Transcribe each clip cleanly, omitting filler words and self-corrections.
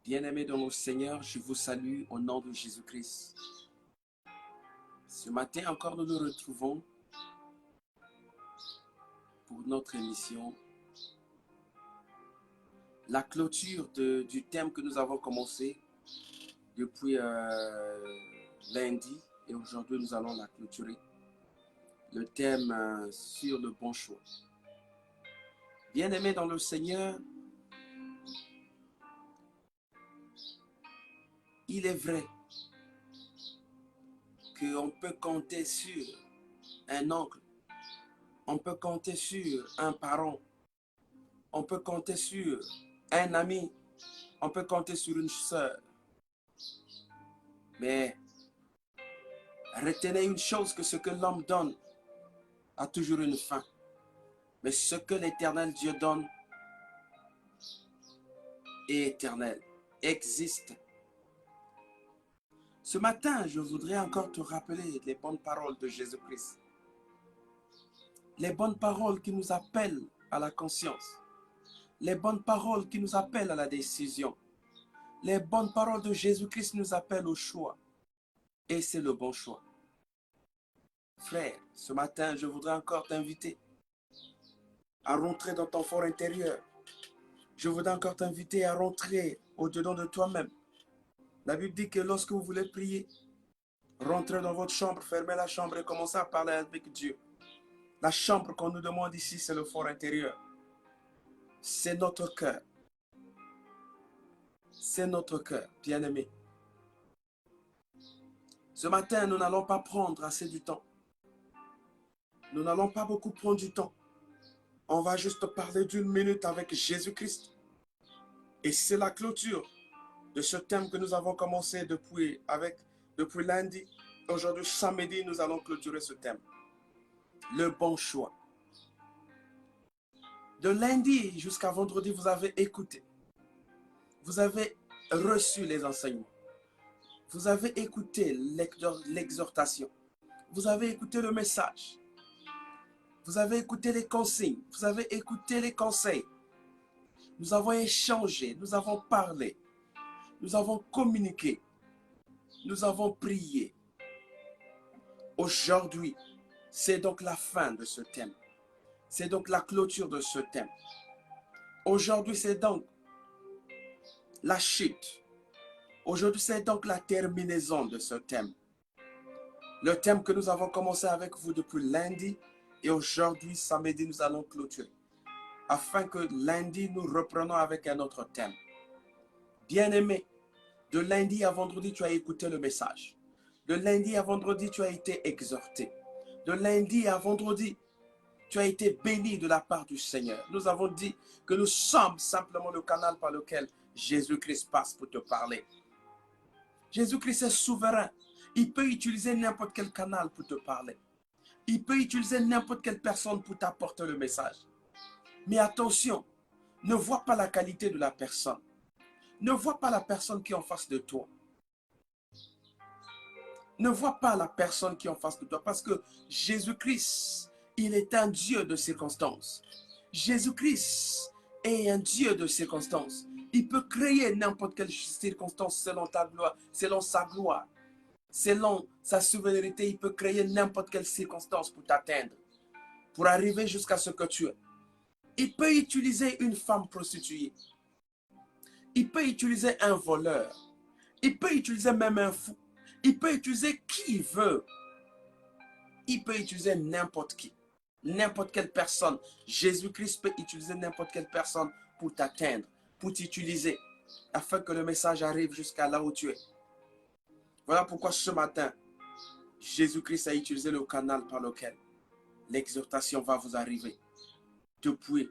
Bien-aimés dans le Seigneur, je vous salue au nom de Jésus-Christ. Ce matin encore, nous nous retrouvons pour notre émission. La clôture du thème que nous avons commencé depuis lundi et aujourd'hui nous allons la clôturer. Le thème sur le bon choix. Bien-aimés dans le Seigneur, il est vrai qu'on peut compter sur un oncle, on peut compter sur un parent, on peut compter sur un ami, on peut compter sur une sœur. Mais retenez une chose, que ce que l'homme donne a toujours une fin. Mais ce que l'Éternel Dieu donne est éternel, existe. Ce matin, je voudrais encore te rappeler les bonnes paroles de Jésus-Christ. Les bonnes paroles qui nous appellent à la conscience. Les bonnes paroles qui nous appellent à la décision. Les bonnes paroles de Jésus-Christ nous appellent au choix. Et c'est le bon choix. Frère, ce matin, je voudrais encore t'inviter à rentrer dans ton fort intérieur. Je voudrais encore t'inviter à rentrer au-dedans de toi-même. La Bible dit que lorsque vous voulez prier, rentrez dans votre chambre, fermez la chambre et commencez à parler avec Dieu. La chambre qu'on nous demande ici, c'est le fort intérieur. C'est notre cœur. C'est notre cœur, bien-aimé. Ce matin, nous n'allons pas prendre assez du temps. Nous n'allons pas beaucoup prendre du temps. On va juste parler d'une minute avec Jésus-Christ. Et c'est la clôture de ce thème que nous avons commencé depuis lundi. Aujourd'hui, samedi, nous allons clôturer ce thème. Le bon choix. De lundi jusqu'à vendredi, vous avez écouté. Vous avez reçu les enseignements. Vous avez écouté l'exhortation. Vous avez écouté le message. Vous avez écouté les consignes. Vous avez écouté les conseils. Nous avons échangé. Nous avons parlé. Nous avons communiqué. Nous avons prié. Aujourd'hui, c'est donc la fin de ce thème. C'est donc la clôture de ce thème. Aujourd'hui, c'est donc la chute. Aujourd'hui, c'est donc la terminaison de ce thème. Le thème que nous avons commencé avec vous depuis lundi et aujourd'hui, samedi, nous allons clôturer. Afin que lundi, nous reprenons avec un autre thème. Bien-aimé, de lundi à vendredi, tu as écouté le message. De lundi à vendredi, tu as été exhorté. De lundi à vendredi, tu as été béni de la part du Seigneur. Nous avons dit que nous sommes simplement le canal par lequel Jésus-Christ passe pour te parler. Jésus-Christ est souverain. Il peut utiliser n'importe quel canal pour te parler. Il peut utiliser n'importe quelle personne pour t'apporter le message. Mais attention, ne vois pas la qualité de la personne. Ne vois pas la personne qui est en face de toi. Ne vois pas la personne qui est en face de toi parce que Jésus-Christ, il est un Dieu de circonstances. Jésus-Christ est un Dieu de circonstances. Il peut créer n'importe quelle circonstance selon ta gloire, selon sa gloire, selon sa souveraineté. Il peut créer n'importe quelle circonstance pour t'atteindre, pour arriver jusqu'à ce que tu es. Il peut utiliser une femme prostituée. Il peut utiliser un voleur. Il peut utiliser même un fou. Il peut utiliser qui il veut. Il peut utiliser n'importe qui. N'importe quelle personne. Jésus-Christ peut utiliser n'importe quelle personne pour t'atteindre, pour t'utiliser, afin que le message arrive jusqu'à là où tu es. Voilà pourquoi ce matin, Jésus-Christ a utilisé le canal par lequel l'exhortation va vous arriver. Depuis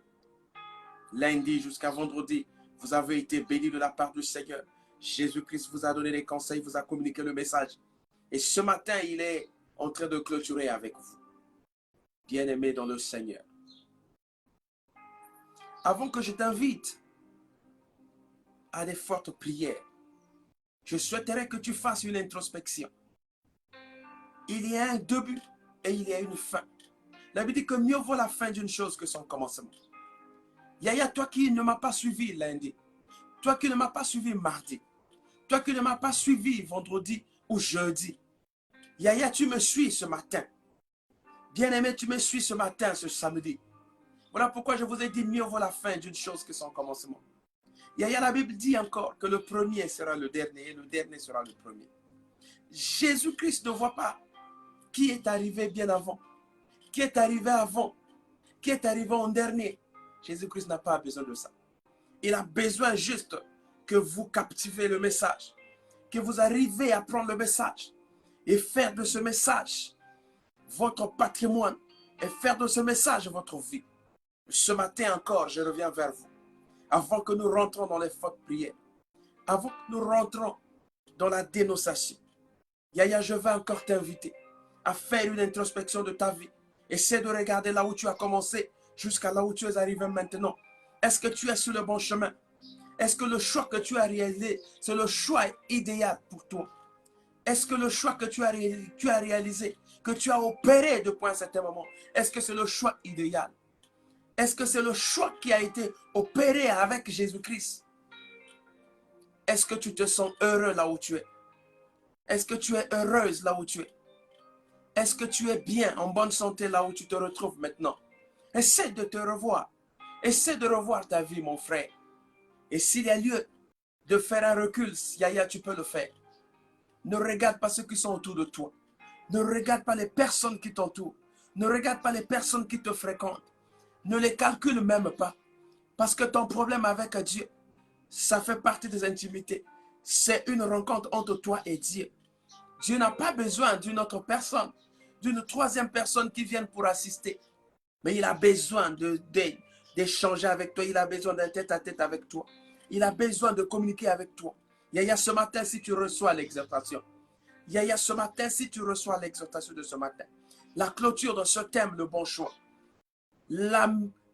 lundi jusqu'à vendredi, vous avez été bénis de la part du Seigneur. Jésus-Christ vous a donné des conseils, vous a communiqué le message. Et ce matin, il est en train de clôturer avec vous. Bien-aimés dans le Seigneur. Avant que je t'invite à des fortes prières, je souhaiterais que tu fasses une introspection. Il y a un début et il y a une fin. La Bible dit que mieux vaut la fin d'une chose que son commencement. Yaya, toi qui ne m'as pas suivi lundi, Toi qui ne m'as pas suivi mardi. Toi qui ne m'as pas suivi vendredi ou jeudi. Yaya, tu me suis ce matin. Bien-aimé, tu me suis ce matin, ce samedi. Voilà pourquoi je vous ai dit mieux vaut la fin d'une chose que son commencement. Yaya, la Bible dit encore que le premier sera le dernier et le dernier sera le premier. Jésus-Christ ne voit pas qui est arrivé bien avant, qui est arrivé avant, qui est arrivé en dernier. Jésus-Christ n'a pas besoin de ça. Il a besoin juste que vous captivez le message, que vous arrivez à prendre le message et faire de ce message votre patrimoine et faire de ce message votre vie. Ce matin encore, je reviens vers vous. Avant que nous rentrons dans les fortes prières, avant que nous rentrons dans la dénonciation, Yaya, je vais encore t'inviter à faire une introspection de ta vie. Essaie de regarder là où tu as commencé jusqu'à là où tu es arrivé maintenant. Est-ce que tu es sur le bon chemin? Est-ce que le choix que tu as réalisé, c'est le choix idéal pour toi? Est-ce que le choix que tu as réalisé, que tu as opéré depuis un certain moment, est-ce que c'est le choix idéal? Est-ce que c'est le choix qui a été opéré avec Jésus-Christ? Est-ce que tu te sens heureux là où tu es? Est-ce que tu es heureuse là où tu es? Est-ce que tu es bien, en bonne santé là où tu te retrouves maintenant? Essaie de te revoir. Essaie de revoir ta vie, mon frère. Et s'il y a lieu de faire un recul, Yaya, tu peux le faire. Ne regarde pas ceux qui sont autour de toi. Ne regarde pas les personnes qui t'entourent. Ne regarde pas les personnes qui te fréquentent. Ne les calcule même pas. Parce que ton problème avec Dieu, ça fait partie des intimités. C'est une rencontre entre toi et Dieu. Dieu n'a pas besoin d'une autre personne, d'une troisième personne qui vienne pour assister. Mais il a besoin d'échanger avec toi. Il a besoin d'un tête-à-tête avec toi. Il a besoin de communiquer avec toi. Yaya, ce matin, si tu reçois l'exhortation. Yaya, ce matin, si tu reçois l'exhortation de ce matin. La clôture de ce thème, le bon choix.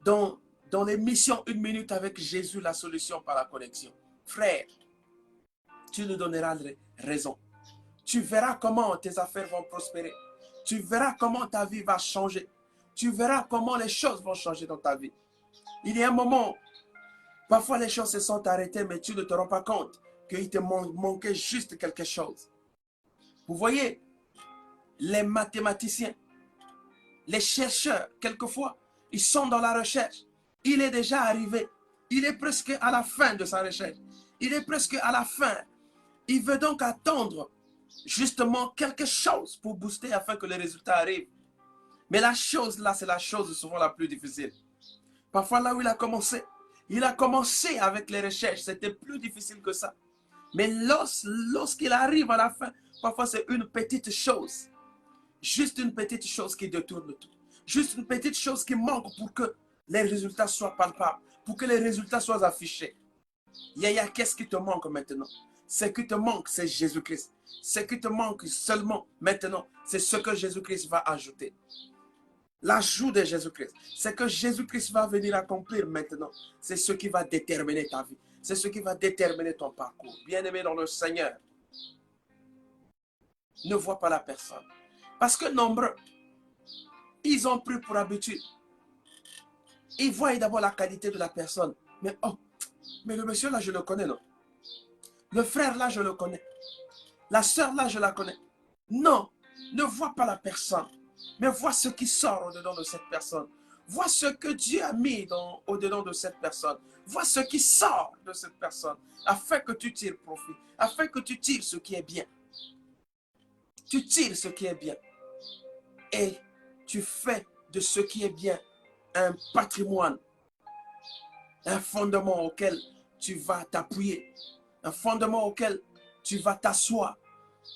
Dans l'émission 1 minute avec Jésus, la solution par la connexion. Frère, tu nous donneras raison. Tu verras comment tes affaires vont prospérer. Tu verras comment ta vie va changer. Tu verras comment les choses vont changer dans ta vie. Il y a un moment, parfois les choses se sont arrêtées, mais tu ne te rends pas compte qu'il te manquait juste quelque chose. Vous voyez, les mathématiciens, les chercheurs, quelquefois, ils sont dans la recherche. Il est déjà arrivé. Il est presque à la fin de sa recherche. Il est presque à la fin. Il veut donc attendre justement quelque chose pour booster afin que les résultats arrivent. Mais la chose là, c'est la chose souvent la plus difficile. Parfois là où il a commencé avec les recherches, c'était plus difficile que ça. Mais lorsqu'il arrive à la fin, parfois c'est une petite chose. Juste une petite chose qui détourne tout. Juste une petite chose qui manque pour que les résultats soient palpables, pour que les résultats soient affichés. Yaya, qu'est-ce qui te manque maintenant? Ce qui te manque, c'est Jésus-Christ. Ce qui te manque seulement maintenant, c'est ce que Jésus-Christ va ajouter. L'ajout de Jésus-Christ, c'est que Jésus-Christ va venir accomplir maintenant. C'est ce qui va déterminer ta vie. C'est ce qui va déterminer ton parcours. Bien-aimé dans le Seigneur, ne vois pas la personne. Parce que nombreux, ils ont pris pour habitude. Ils voient d'abord la qualité de la personne. Mais oh, mais le monsieur là, je le connais, non? Le frère là, je le connais. La sœur là, je la connais. Non, ne vois pas la personne. Mais vois ce qui sort au-dedans de cette personne. Vois ce que Dieu a mis au-dedans de cette personne. Vois ce qui sort de cette personne. Afin que tu tires profit. Afin que tu tires ce qui est bien. Tu tires ce qui est bien. Et tu fais de ce qui est bien un patrimoine. Un fondement auquel tu vas t'appuyer. Un fondement auquel tu vas t'asseoir.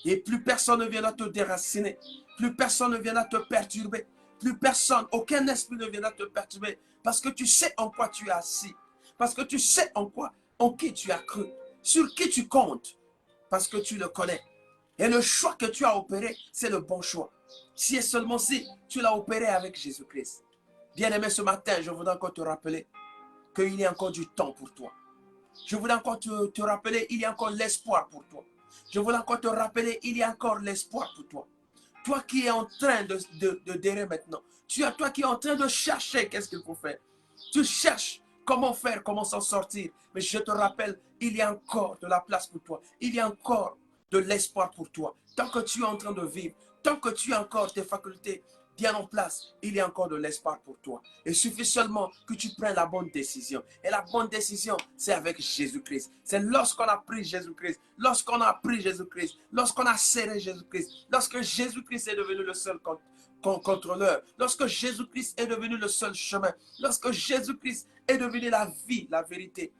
Et plus personne ne viendra te déraciner. Plus personne ne viendra te perturber. Plus personne, aucun esprit ne viendra te perturber. Parce que tu sais en quoi tu es assis. Parce que tu sais en qui tu as cru. Sur qui tu comptes. Parce que tu le connais. Et le choix que tu as opéré, c'est le bon choix. Si et seulement si tu l'as opéré avec Jésus-Christ. Bien-aimé, ce matin, je voudrais encore te rappeler qu'il y a encore du temps pour toi. Je voudrais encore te rappeler, il y a encore l'espoir pour toi. Je voulais encore te rappeler, il y a encore l'espoir pour toi. Toi qui es en train de dérer maintenant. Toi qui es en train de chercher qu'est-ce qu'il faut faire. Tu cherches comment faire, comment s'en sortir. Mais je te rappelle, il y a encore de la place pour toi. Il y a encore de l'espoir pour toi. Tant que tu es en train de vivre, tant que tu as encore tes facultés bien en place, il y a encore de l'espoir pour toi. Il suffit seulement que tu prennes la bonne décision. Et la bonne décision, c'est avec Jésus-Christ. C'est lorsqu'on a pris Jésus-Christ, lorsqu'on a pris Jésus-Christ, lorsqu'on a serré Jésus-Christ, lorsque Jésus-Christ est devenu le seul contrôleur, lorsque Jésus-Christ est devenu le seul chemin, lorsque Jésus-Christ est devenu la vie, la vérité,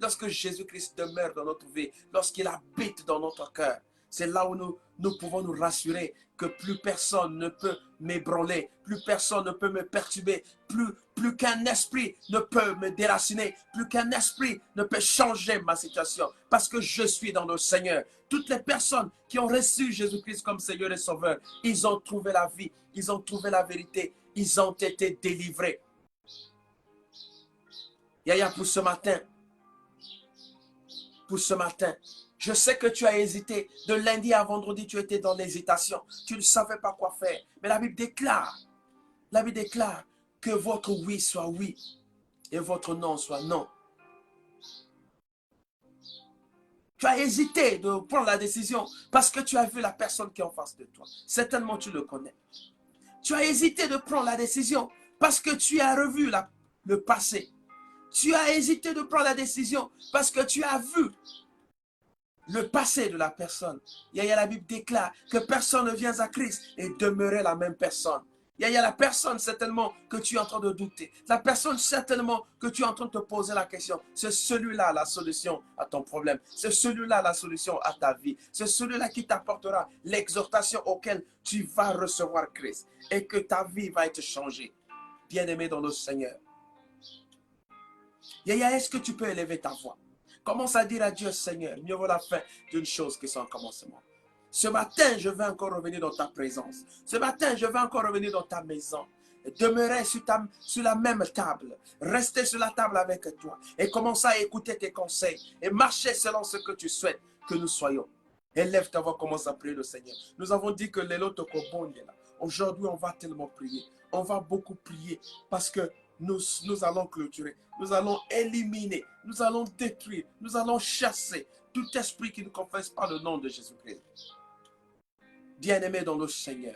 lorsque Jésus-Christ demeure dans notre vie, lorsqu'il habite dans notre cœur, c'est là où nous pouvons nous rassurer que plus personne ne peut m'ébranler, plus personne ne peut me perturber, plus qu'un esprit ne peut me déraciner, plus qu'un esprit ne peut changer ma situation, parce que je suis dans le Seigneur. Toutes les personnes qui ont reçu Jésus-Christ comme Seigneur et Sauveur, ils ont trouvé la vie, ils ont trouvé la vérité, ils ont été délivrés. Yaya, pour ce matin, je sais que tu as hésité. De lundi à vendredi, tu étais dans l'hésitation. Tu ne savais pas quoi faire. Mais la Bible déclare que votre oui soit oui et votre non soit non. Tu as hésité de prendre la décision parce que tu as vu la personne qui est en face de toi. Certainement, tu le connais. Tu as hésité de prendre la décision parce que tu as revu le passé. Tu as hésité de prendre la décision parce que tu as vu le passé de la personne. La Bible déclare que personne ne vient à Christ et demeurer la même personne. Il y a la personne certainement que tu es en train de douter. La personne certainement que tu es en train de te poser la question. C'est celui-là la solution à ton problème. C'est celui-là la solution à ta vie. C'est celui-là qui t'apportera l'exhortation auquel tu vas recevoir Christ. Et que ta vie va être changée. Bien-aimé dans le Seigneur. Est-ce que tu peux élever ta voix? Commence à dire à Dieu, Seigneur, mieux vaut la fin d'une chose que son commencement. Ce matin, je vais encore revenir dans ta présence. Ce matin, je vais encore revenir dans ta maison. Demeurer sur la même table. Rester sur la table avec toi. Et commencer à écouter tes conseils. Et marcher selon ce que tu souhaites que nous soyons. Élève ta voix, commence à prier le Seigneur. Nous avons dit que les lots aujourd'hui, on va tellement prier. On va beaucoup prier parce que nous allons clôturer. Nous allons éliminer. Nous allons détruire. Nous allons chasser tout esprit qui ne confesse pas le nom de Jésus-Christ. Bien-aimé dans le Seigneur,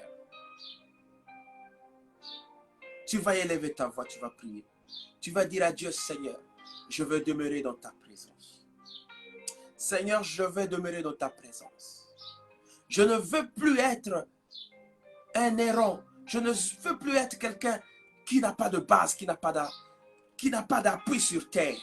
tu vas élever ta voix, tu vas prier. Tu vas dire à Dieu, Seigneur, je veux demeurer dans ta présence. Seigneur, je veux demeurer dans ta présence. Je ne veux plus être un errant. Je ne veux plus être quelqu'un qui n'a pas de base, qui n'a pas d'appui sur terre.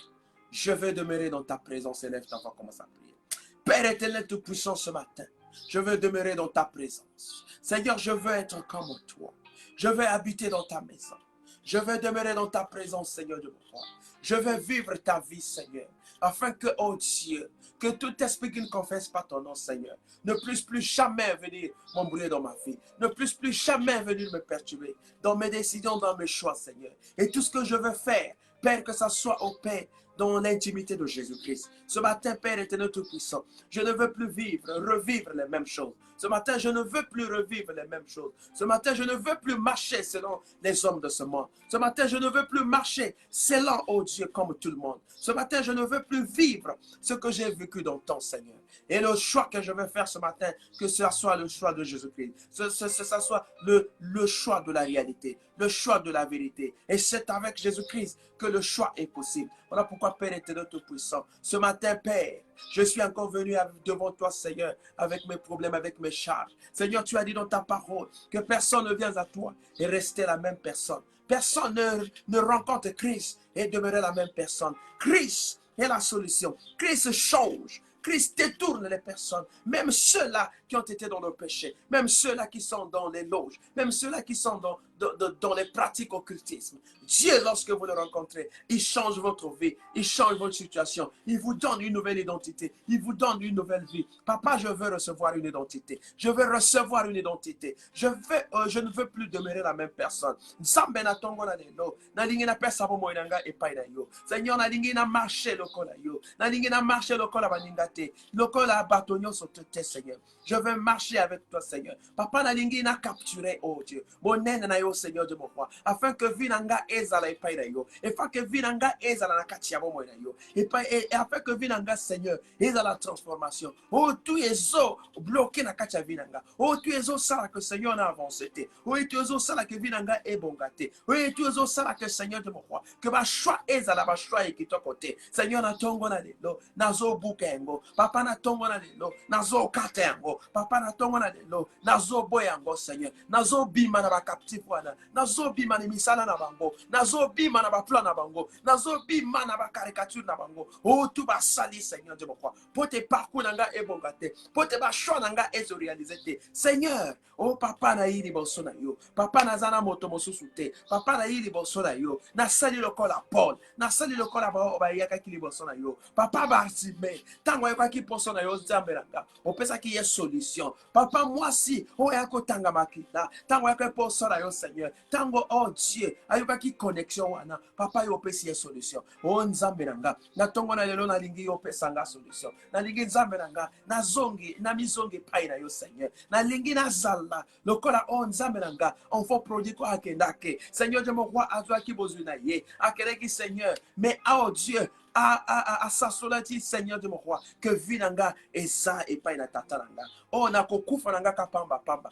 Je veux demeurer dans ta présence. Élève ta voix, commence à prier. Père éternel tout-puissant, ce matin, je veux demeurer dans ta présence. Seigneur, je veux être comme toi. Je veux habiter dans ta maison. Je veux demeurer dans ta présence, Seigneur de mon roi. Je veux vivre ta vie, Seigneur. Afin que, oh Dieu, que tout esprit qui ne confesse pas ton nom, Seigneur, ne puisse plus jamais venir m'embrouiller dans ma vie. Ne puisse plus jamais venir me perturber dans mes décisions, dans mes choix, Seigneur. Et tout ce que je veux faire, Père, que ça soit au Père, dans l'intimité de Jésus-Christ. Ce matin, Père éternel tout-puissant, je ne veux plus revivre les mêmes choses. Ce matin, je ne veux plus revivre les mêmes choses. Ce matin, je ne veux plus marcher selon les hommes de ce monde. Ce matin, je ne veux plus marcher selon, oh Dieu, comme tout le monde. Ce matin, je ne veux plus vivre ce que j'ai vécu dans ton Seigneur. Et le choix que je vais faire ce matin, que ce soit le choix de Jésus-Christ, que ce soit le choix de la réalité, le choix de la vérité. Et c'est avec Jésus-Christ que le choix est possible. Voilà pourquoi, Père éternel tout-puissant, ce matin, Père, je suis encore venu devant toi, Seigneur, avec mes problèmes, avec mes charges. Seigneur, tu as dit dans ta parole que personne ne vient à toi et rester la même personne. Personne ne rencontre Christ et demeurer la même personne. Christ est la solution. Christ change. Christ détourne les personnes, même ceux-là qui ont été dans le péché, même ceux-là qui sont dans les loges, même ceux-là qui sont dans les pratiques occultisme. Dieu, lorsque vous le rencontrez, il change votre vie, il change votre situation, il vous donne une nouvelle identité, il vous donne une nouvelle vie. Papa, je veux recevoir une identité, je veux recevoir une identité, je ne veux plus demeurer la même personne. Seigneur, na marché lokola yo, na marché lokola baningate, lokola batonyo sote Seigneur. Je veux marcher avec toi, Seigneur. Papa, na lingi na capturer, oh Dieu. Mon nene na yo au Seigneur de mon roi, afin que vinanga ezala epai na yo, afin que vinanga ezala na kati ya bomoi na yo, et afin que vinanga Seigneur ezala transformation. Oh tu ezo bloqué na kati ya vinanga, oh tu ezo sala que Seigneur na avancé te, oh tu ezo sala que vinanga ebongate, oh tu ezo sala que Seigneur de mon roi, que ba choix ezala ba choix ekitokote. Seigneur na tongo na lelo, nazo bukengo, papa na tongo na lelo, nazo katengo, papa na tongo na lelo, nazo boyango Seigneur, nazo bima na ba captif wana, nazo bima na misala na bango, nazo bima na ba plan na bango, nazo bima na ba caricature na bango. Oh tu ba sali Seigneur de mon roi, pour te parcours nanga ebongate, pour te ba choix nanga ezo réaliser Seigneur. Oh papa na yiri boso na yo, papa na zana moto mosusu te, papa na yiri boso na yo, na sali lokola Paul, na sali lokola ba yaka kili boso na yo, papa Bartimée, tango yaka ki poso na yo zambelanga, o pesa ki ye solution, papa moi si, o yako tanga makita, tango yaka poso na yo Seigneur, tango oh Dieu, ayoka ki connexion wana, papa yo pesi ye solution, o nzambelanga, na tongo na lelo na lingi yo pesa nga solution, na lingi nzambelanga, na zongi, na mizongi pai na yo Seigneur, na lingi na zala, lokola o nzambelanga, on faut produire quoi akendake, Seigneur de mon roi, azwa ki bozuna ye, akeleki Seigneur, mais oh Dieu, à s'assolati Seigneur de mon roi, que vinanga et ça et pas na tatalanga. Oh na kokufa nanga kapamba pamba.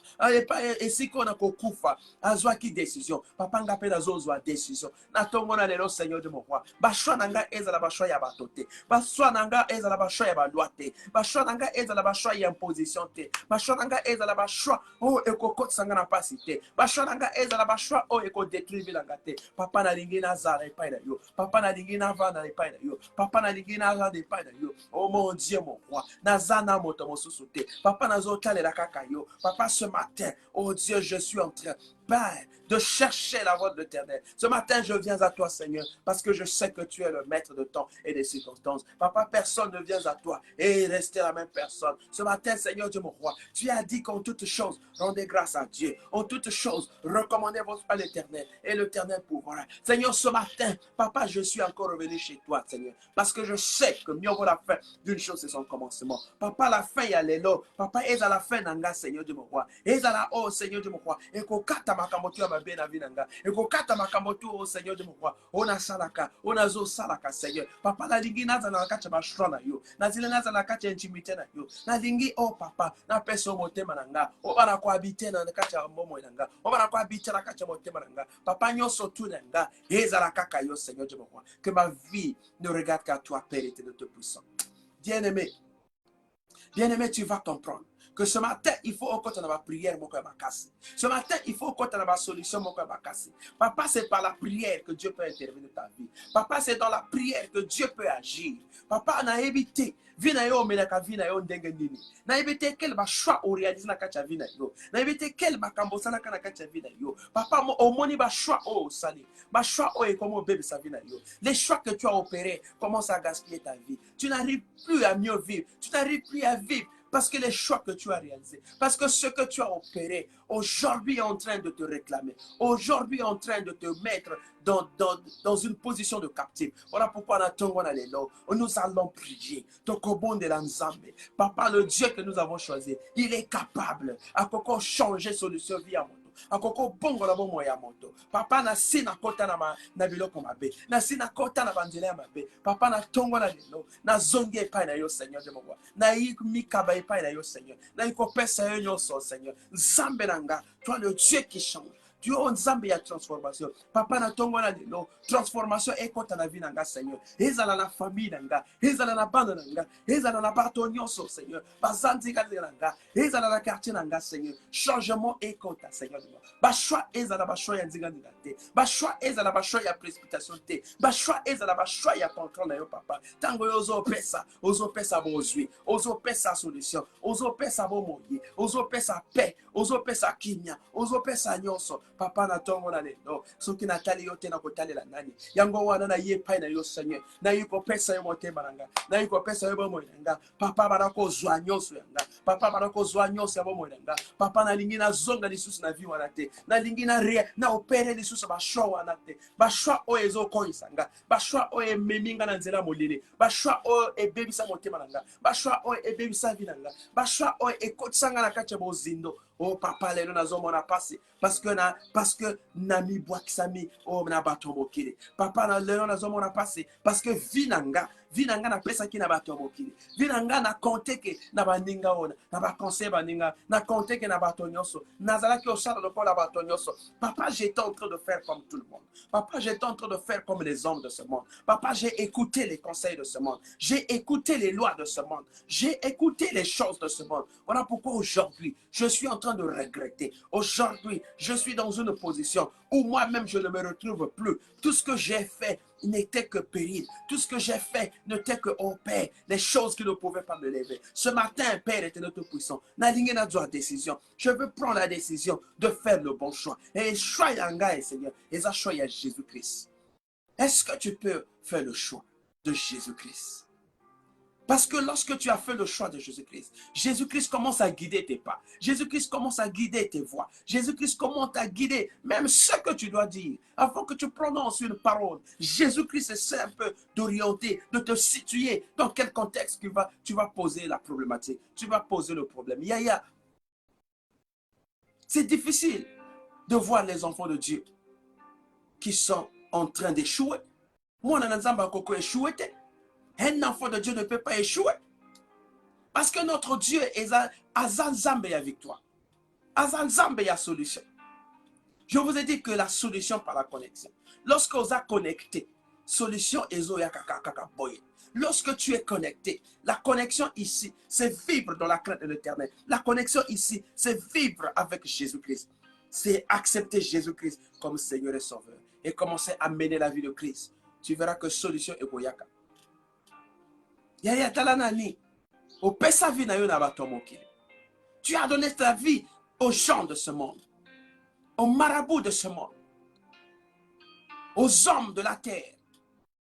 Et si qu'on a kokufa, azwa ki décision. Papa nga pe na zozwa décision. Na tongo na lelo Seigneur de mon roi. Bashwa nanga ezala bashwa ya batote. Bashwa nanga ezala bashwa ya baluate. Bashwa nanga ezala bashwa ya imposition te. Bashwa nanga ezala bashwa oh ekokot sanga na pasite. Bashwa nanga ezala bashwa oh eko détruire langa te. Papa na lingi na zala e pa na yo. Papa na lingi na vana e pa na yo. Papa na lingi na zala e pa na yo. Oh mon Dieu mon roi. Na zana moto mosusu te. Papa na zo tale la kaka yo. Papa ce matin, oh Dieu, je suis en train Père, de chercher la voix de l'Éternel. Ce matin, je viens à toi, Seigneur, parce que je sais que tu es le maître de temps et des circonstances. Papa, personne ne vient à toi et rester la même personne. Ce matin, Seigneur Dieu, mon roi, tu as dit qu'en toutes choses, rendez grâce à Dieu. En toutes choses, recommandez votre à l'Éternel et l'Éternel pourra. Seigneur, ce matin, Papa, je suis encore revenu chez toi, Seigneur, parce que je sais que mieux vaut la fin d'une chose, c'est son commencement. Papa, la fin, il y a l'élo. Papa, est à la fin, Nanga, Seigneur Dieu, mon roi. Est à la haut, Seigneur Dieu, mon roi. Et qu'on makambotu ya mabe na vinanga ekokata makambotu o Seigneur de mon roi ona salaka ona zo salaka Seigneur papa na lingi naza na kati ba shwa na yo na zile naza na kati intimité na yo na lingi oh papa na peso motema nanga o bana ko habiter na kati ya momo nanga o bana ko habiter na kati ya motema nanga papa nyoso tu nanga ezala kaka yo Seigneur de mon roi que ma vie ne regarde qu'à toi Père éternel de puissant. Bien-aimé, tu vas comprendre que ce matin, il faut encore dans ma prière, mon cœur m'a cassé. Ce matin, il faut encore dans ma solution, mon cœur m'a cassé. Papa, c'est par la prière que Dieu peut intervenir dans ta vie. Papa, c'est dans la prière que Dieu peut agir. Papa, on a évité. Vina yo menaka vina yo ndenge nini. Na évité quel ba choix au réaliser na kacha vina yo. Na évité quel ba kambosa na kacha vina yo. Papa, au moni ba choix au sali. Ba choix au et comment bébé sa vina yo. Les choix que tu as opérés commencent à gaspiller ta vie. Tu n'arrives plus à mieux vivre. Tu n'arrives plus à vivre. Parce que les choix que tu as réalisés, parce que ce que tu as opéré, aujourd'hui est en train de te réclamer, aujourd'hui est en train de te mettre dans une position de captif. Voilà pourquoi nous allons prier. Papa, le Dieu que nous avons choisi, il est capable à changer solution vie à mon akoko bongo la bomo ya moto papa na sina kota na biloko mabe na sina kota na banzela mabe papa na tongo na lelo na zonge epai na yo Seigneur de mon roi na mikaba epai na yo Seigneur na ikopesa yo nyonso Seigneur nzambe nanga toi le Dieu qui change. Tu es nzambe ya transformation. Papa na tongo na lelo transformation ekota na vie nanga Seigneur. Ezala na famille nanga, ezala na bande nanga, ezala na bato nyonso Seigneur. Bazanzi nanga, ezala na quartier nanga Seigneur. Changement ekota Seigneur. Ba choix ezala ba choix ya nzinga te. Ba choix ezala ba choix ya précipitation te. Ba choix ezala ba choix ya contrôle na yo papa. Tango yo ozo pesa bozui, ozo pesa solution, ozo pesa bomoyi, ozo pesa paix, ozo pesa kimia, ozo pesa nyonso. Papa na tongo na lelo soki na tali yote na kotali la nani yango wana na ye pai na yo Seigneur na yuko pesa yo motema nanga na yuko pesa yo bomo nanga papa barako zwa nyonso yanga papa barako zwa nyonso ya bomo nanga papa na lingi na zonga lisusu na vie wana te na lingi na ria na opere lisusu ba show wana te ba show o ezo koisanga ba show o ememinga na nzela molele ba show o ebebisa motema nanga ba show o ebebisa vie nanga ba show o ekotsanga na kati ya bozindo Oh papa, les nazo mona passé. Parce que nami boaksami, oh na bato mokili. Papa, les nazo mona passé. Parce que vinanga na pesa ki na bato mokili. Vinanga na konte ke na baninga ona, na ba conseil baninga, na konte ke na bato nyoso. Nazala ki osala le la bato nyoso. Papa, j'étais en train de faire comme tout le monde. Papa, j'étais en train de faire comme les hommes de ce monde. Papa, j'ai écouté les conseils de ce monde. J'ai écouté les lois de ce monde. J'ai écouté les choses de ce monde. Voilà pourquoi aujourd'hui, je suis en train de regretter. Aujourd'hui, je suis dans une position où moi-même, je ne me retrouve plus. Tout ce que j'ai fait n'était que péril. Tout ce que j'ai fait n'était que, oh Père, les choses qui ne pouvaient pas me lever. Ce matin, Père éternel tout-puissant, décision. Je veux prendre la décision de faire le bon choix. Et choix yanga, Seigneur, et ça choix Jésus-Christ. Est-ce que tu peux faire le choix de Jésus-Christ? Parce que lorsque tu as fait le choix de Jésus-Christ, Jésus-Christ commence à guider tes pas. Jésus-Christ commence à guider tes voies. Jésus-Christ commence à guider même ce que tu dois dire. Avant que tu prononces une parole, Jésus-Christ essaie un peu d'orienter, de te situer dans quel contexte tu vas poser la problématique. Tu vas poser le problème. Yaya, c'est difficile de voir les enfants de Dieu qui sont en train d'échouer. Moi, on a échoué. Un enfant de Dieu ne peut pas échouer. Parce que notre Dieu est Azalzambe à victoire. Azalzambe à solution. Je vous ai dit que la solution par la connexion. Lorsque vous êtes connecté, solution est boy. Lorsque tu es connecté, la connexion ici, c'est vivre dans la crainte de l'Éternel. La connexion ici, c'est vivre avec Jésus-Christ. C'est accepter Jésus-Christ comme Seigneur et Sauveur. Et commencer à mener la vie de Christ. Tu verras que solution est boyaka. Yaya talanani. Au pesa vie na yo na bato mokili. Tu as donné ta vie aux gens de ce monde, aux marabouts de ce monde, aux hommes de la terre.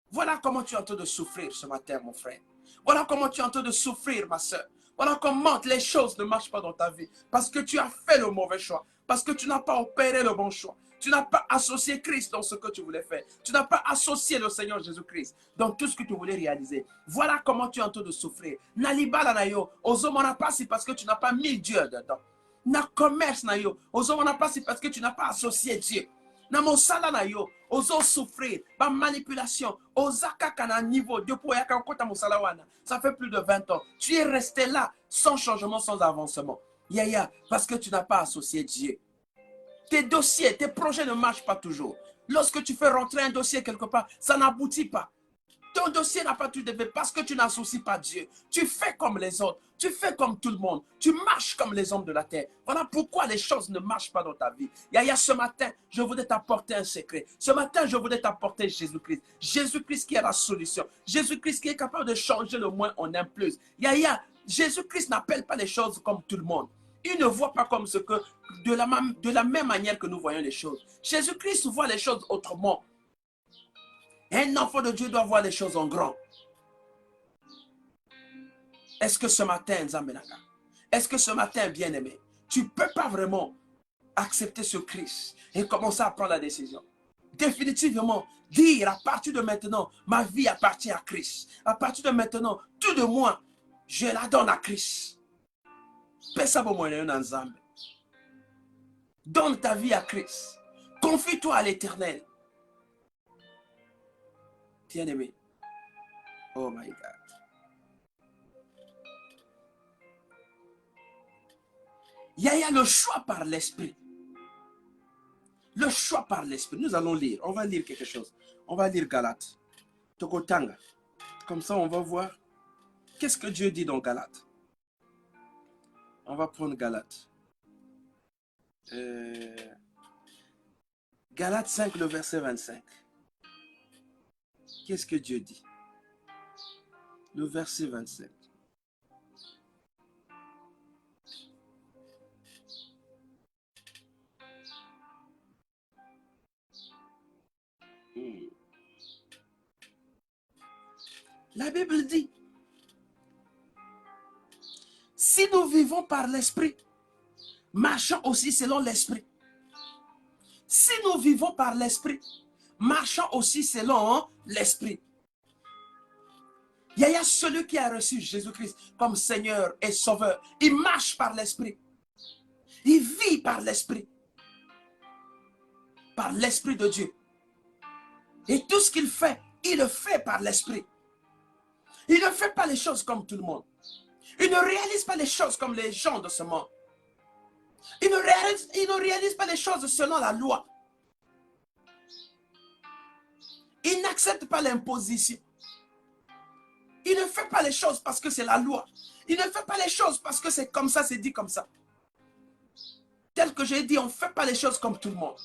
Voilà comment tu es en train de souffrir ce matin, mon frère. Voilà comment tu es en train de souffrir, ma soeur. Voilà comment les choses ne marchent pas dans ta vie. Parce que tu as fait le mauvais choix. Parce que tu n'as pas opéré le bon choix. Tu n'as pas associé Christ dans ce que tu voulais faire. Tu n'as pas associé le Seigneur Jésus-Christ dans tout ce que tu voulais réaliser. Voilà comment tu es en train de souffrir. Nalibala na yo, ozomona pas si parce que tu n'as pas mis Dieu dedans. Na commerce na yo, ozomona pas si parce que tu n'as pas associé Dieu. Na mosala na yo, ozo souffrir, ba manipulation, ozaka kana niveau, depuis yaka okota mosala wana. Ça fait plus de 20 ans. Tu es resté là, sans changement, sans avancement. Yaya, parce que tu n'as pas associé Dieu. Tes dossiers, tes projets ne marchent pas toujours. Lorsque tu fais rentrer un dossier quelque part, ça n'aboutit pas. Ton dossier n'a pas tout de fait parce que tu n'associes pas Dieu. Tu fais comme les autres. Tu fais comme tout le monde. Tu marches comme les hommes de la terre. Voilà pourquoi les choses ne marchent pas dans ta vie. Yaya, ce matin, je voudrais t'apporter un secret. Ce matin, je voudrais t'apporter Jésus-Christ. Jésus-Christ qui est la solution. Jésus-Christ qui est capable de changer le moins en un plus. Yaya, Jésus-Christ n'appelle pas les choses comme tout le monde. Il ne voit pas comme ce que, de la même manière que nous voyons les choses. Jésus-Christ voit les choses autrement. Un enfant de Dieu doit voir les choses en grand. Est-ce que ce matin, Nzambenaka, est-ce que ce matin, bien-aimé, tu ne peux pas vraiment accepter ce Christ et commencer à prendre la décision? Définitivement, dire à partir de maintenant, ma vie appartient à Christ. À partir de maintenant, tout de moi, je la donne à Christ. Donne ta vie à Christ. Confie-toi à l'Éternel. Bien-aimé. Oh my God. Il y a le choix par l'esprit. Le choix par l'esprit. Nous allons lire. On va lire quelque chose. On va lire Galates. Tokotanga. Comme ça, on va voir qu'est-ce que Dieu dit dans Galates. On va prendre Galates. Galates 5, le verset 25. Qu'est-ce que Dieu dit? Le verset 25. La Bible dit, si nous vivons par l'esprit, marchons aussi selon l'esprit. Si nous vivons par l'esprit, marchons aussi selon l'esprit. Il y a celui qui a reçu Jésus-Christ comme Seigneur et Sauveur. Il marche par l'esprit. Il vit par l'esprit. Par l'esprit de Dieu. Et tout ce qu'il fait, il le fait par l'esprit. Il ne fait pas les choses comme tout le monde. Il ne réalise pas les choses comme les gens de ce monde. Il ne réalise pas les choses selon la loi. Il n'accepte pas l'imposition. Il ne fait pas les choses parce que c'est la loi. Il ne fait pas les choses parce que c'est comme ça, c'est dit comme ça. Tel que j'ai dit, on ne fait pas les choses comme tout le monde.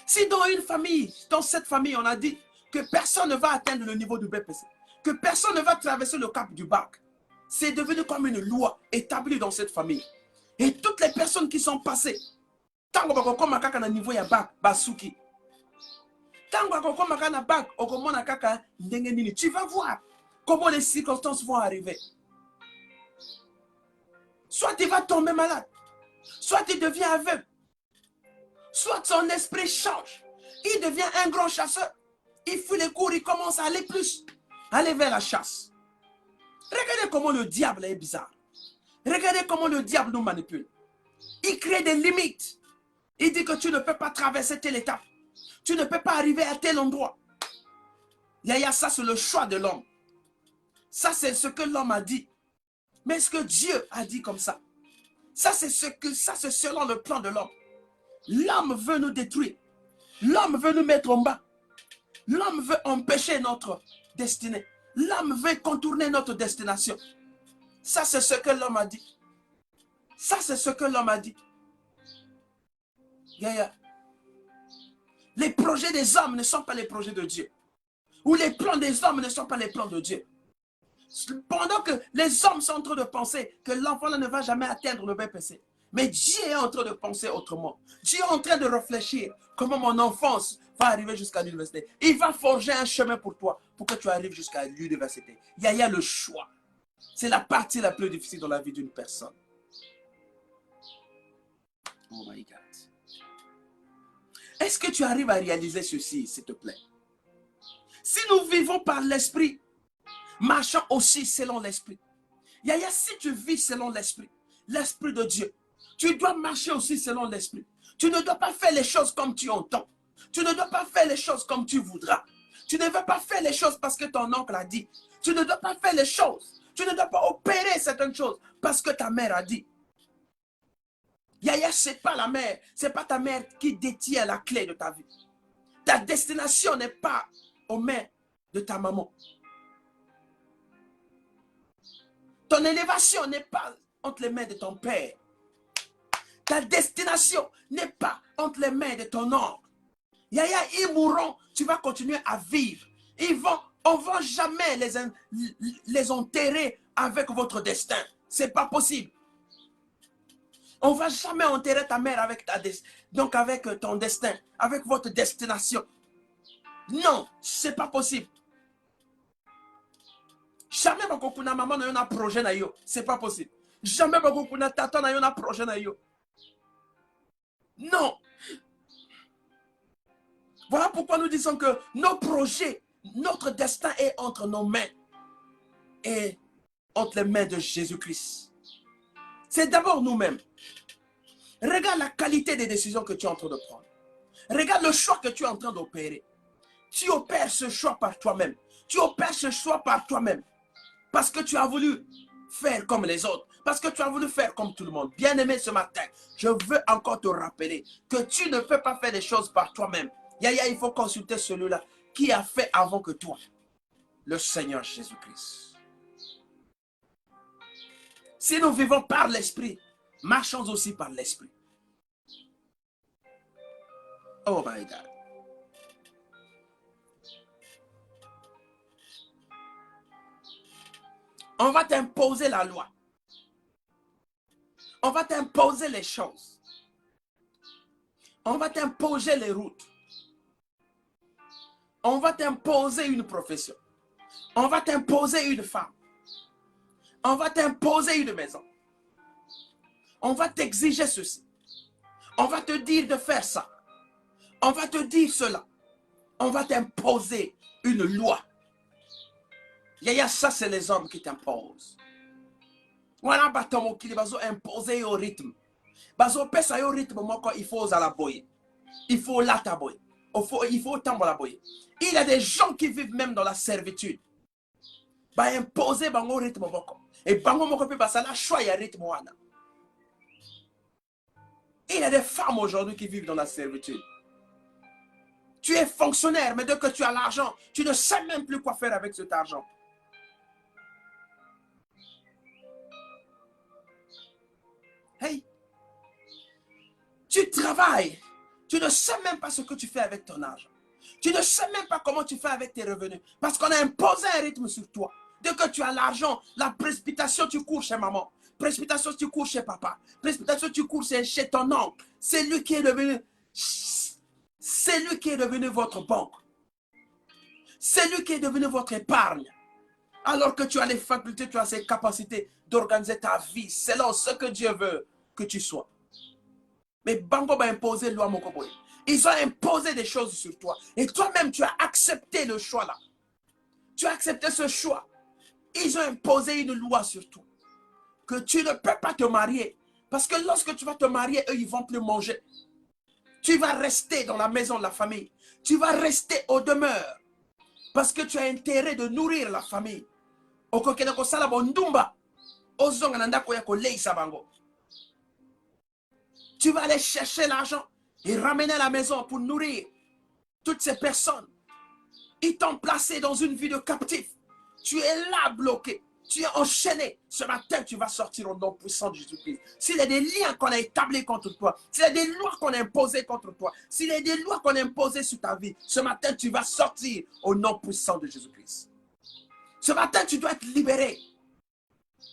Si dans une famille, dans cette famille, on a dit que personne ne va atteindre le niveau du BPC, que personne ne va traverser le cap du bac, c'est devenu comme une loi établie dans cette famille. Et toutes les personnes qui sont passées, tant que vous niveau ya bac, basuki. Tant que vous bac, tu vas voir comment les circonstances vont arriver. Soit tu vas tomber malade, soit tu deviens aveugle, soit son esprit change. Il devient un grand chasseur. Il fuit les cours, il commence à aller plus, aller vers la chasse. Regardez comment le diable est bizarre. Regardez comment le diable nous manipule. Il crée des limites. Il dit que tu ne peux pas traverser telle étape. Tu ne peux pas arriver à tel endroit. Yaya, ça c'est le choix de l'homme. Ça c'est ce que l'homme a dit. Mais ce que Dieu a dit comme ça. Ça c'est selon le plan de l'homme. L'homme veut nous détruire. L'homme veut nous mettre en bas. L'homme veut empêcher notre destinée. L'homme veut contourner notre destination. Ça, c'est ce que l'homme a dit. Ça, c'est ce que l'homme a dit. Yeah. Les projets des hommes ne sont pas les projets de Dieu. Ou les plans des hommes ne sont pas les plans de Dieu. Pendant que les hommes sont en train de penser que l'enfant ne va jamais atteindre le BPC. Mais Dieu est en train de penser autrement. Dieu est en train de réfléchir comment mon enfance va arriver jusqu'à l'université. Il va forger un chemin pour toi, pour que tu arrives jusqu'à l'université. Il y a le choix. C'est la partie la plus difficile dans la vie d'une personne. Oh my God. Est-ce que tu arrives à réaliser ceci, s'il te plaît? Si nous vivons par l'esprit, marchons aussi selon l'esprit. Yaya, si tu vis selon l'esprit de Dieu, tu dois marcher aussi selon l'esprit. Tu ne dois pas faire les choses comme tu entends. Tu ne dois pas faire les choses comme tu voudras. Tu ne dois pas faire les choses parce que ton oncle a dit. Tu ne dois pas faire les choses. Tu ne dois pas opérer certaines choses parce que ta mère a dit. Yaya, ce n'est pas la mère. Ce n'est pas ta mère qui détient la clé de ta vie. Ta destination n'est pas aux mains de ta maman. Ton élévation n'est pas entre les mains de ton père. Ta destination n'est pas entre les mains de ton oncle. Yaya, ils mourront, tu vas continuer à vivre. On ne va jamais les enterrer avec votre destin. Ce n'est pas possible. On ne va jamais enterrer ta mère avec ton destin, avec votre destination. Non, ce n'est pas possible. Jamais bakokuna maman na yo na projet na yo. C'est pas possible. Jamais bakokuna tata na yo na projet na yo. Non. Voilà pourquoi nous disons que nos projets, notre destin est entre nos mains et entre les mains de Jésus-Christ. C'est d'abord nous-mêmes. Regarde la qualité des décisions que tu es en train de prendre. Regarde le choix que tu es en train d'opérer. Tu opères ce choix par toi-même. Tu opères ce choix par toi-même. Parce que tu as voulu faire comme les autres. Parce que tu as voulu faire comme tout le monde. Bien-aimé, ce matin, je veux encore te rappeler que tu ne peux pas faire les choses par toi-même. Yaya, il faut consulter celui-là qui a fait avant que toi. Le Seigneur Jésus-Christ. Si nous vivons par l'Esprit, marchons aussi par l'Esprit. Oh my God. On va t'imposer la loi. On va t'imposer les choses. On va t'imposer les routes. On va t'imposer une profession. On va t'imposer une femme. On va t'imposer une maison. On va t'exiger ceci. On va te dire de faire ça. On va te dire cela. On va t'imposer une loi. Yaya, ça c'est les hommes qui t'imposent. Voilà, bâton qui les imposer au rythme. Bazo pesa yo rythme moko, il faut la boye. Il faut la taboye. Il faut tambo la boye. Il y a des gens qui vivent même dans la servitude. Ba imposer bango rythme moko. Et bango moko pe basa la choix ya rythme wana. Il y a des femmes aujourd'hui qui vivent dans la servitude. Tu es fonctionnaire, mais dès que tu as l'argent, tu ne sais même plus quoi faire avec cet argent. Hey, tu travailles, tu ne sais même pas ce que tu fais avec ton argent. Tu ne sais même pas comment tu fais avec tes revenus. Parce qu'on a imposé un rythme sur toi. Dès que tu as l'argent, la précipitation, tu cours chez maman. Précipitation, tu cours chez papa. Précipitation, tu cours chez ton oncle. C'est lui qui est devenu... C'est lui qui est devenu votre banque. C'est lui qui est devenu votre épargne. Alors que tu as les facultés, tu as ces capacités d'organiser ta vie selon ce que Dieu veut que tu sois. Mais Bango va imposer loi Mokoboy. Ils ont imposé des choses sur toi. Et toi-même, tu as accepté le choix là. Tu as accepté ce choix. Ils ont imposé une loi sur toi. Que tu ne peux pas te marier. Parce que lorsque tu vas te marier, eux, ils ne vont plus manger. Tu vas rester dans la maison de la famille. Tu vas rester aux demeures. Parce que tu as intérêt de nourrir la famille. Tu vas aller chercher l'argent et ramener à la maison pour nourrir toutes ces personnes. Ils t'ont placé dans une vie de captif. Tu es là bloqué. Tu es enchaîné. Ce matin, tu vas sortir au nom puissant de Jésus-Christ. S'il y a des liens qu'on a établis contre toi, s'il y a des lois qu'on a imposées contre toi, s'il y a des lois qu'on a imposées sur ta vie, ce matin, tu vas sortir au nom puissant de Jésus-Christ. Ce matin, tu dois être libéré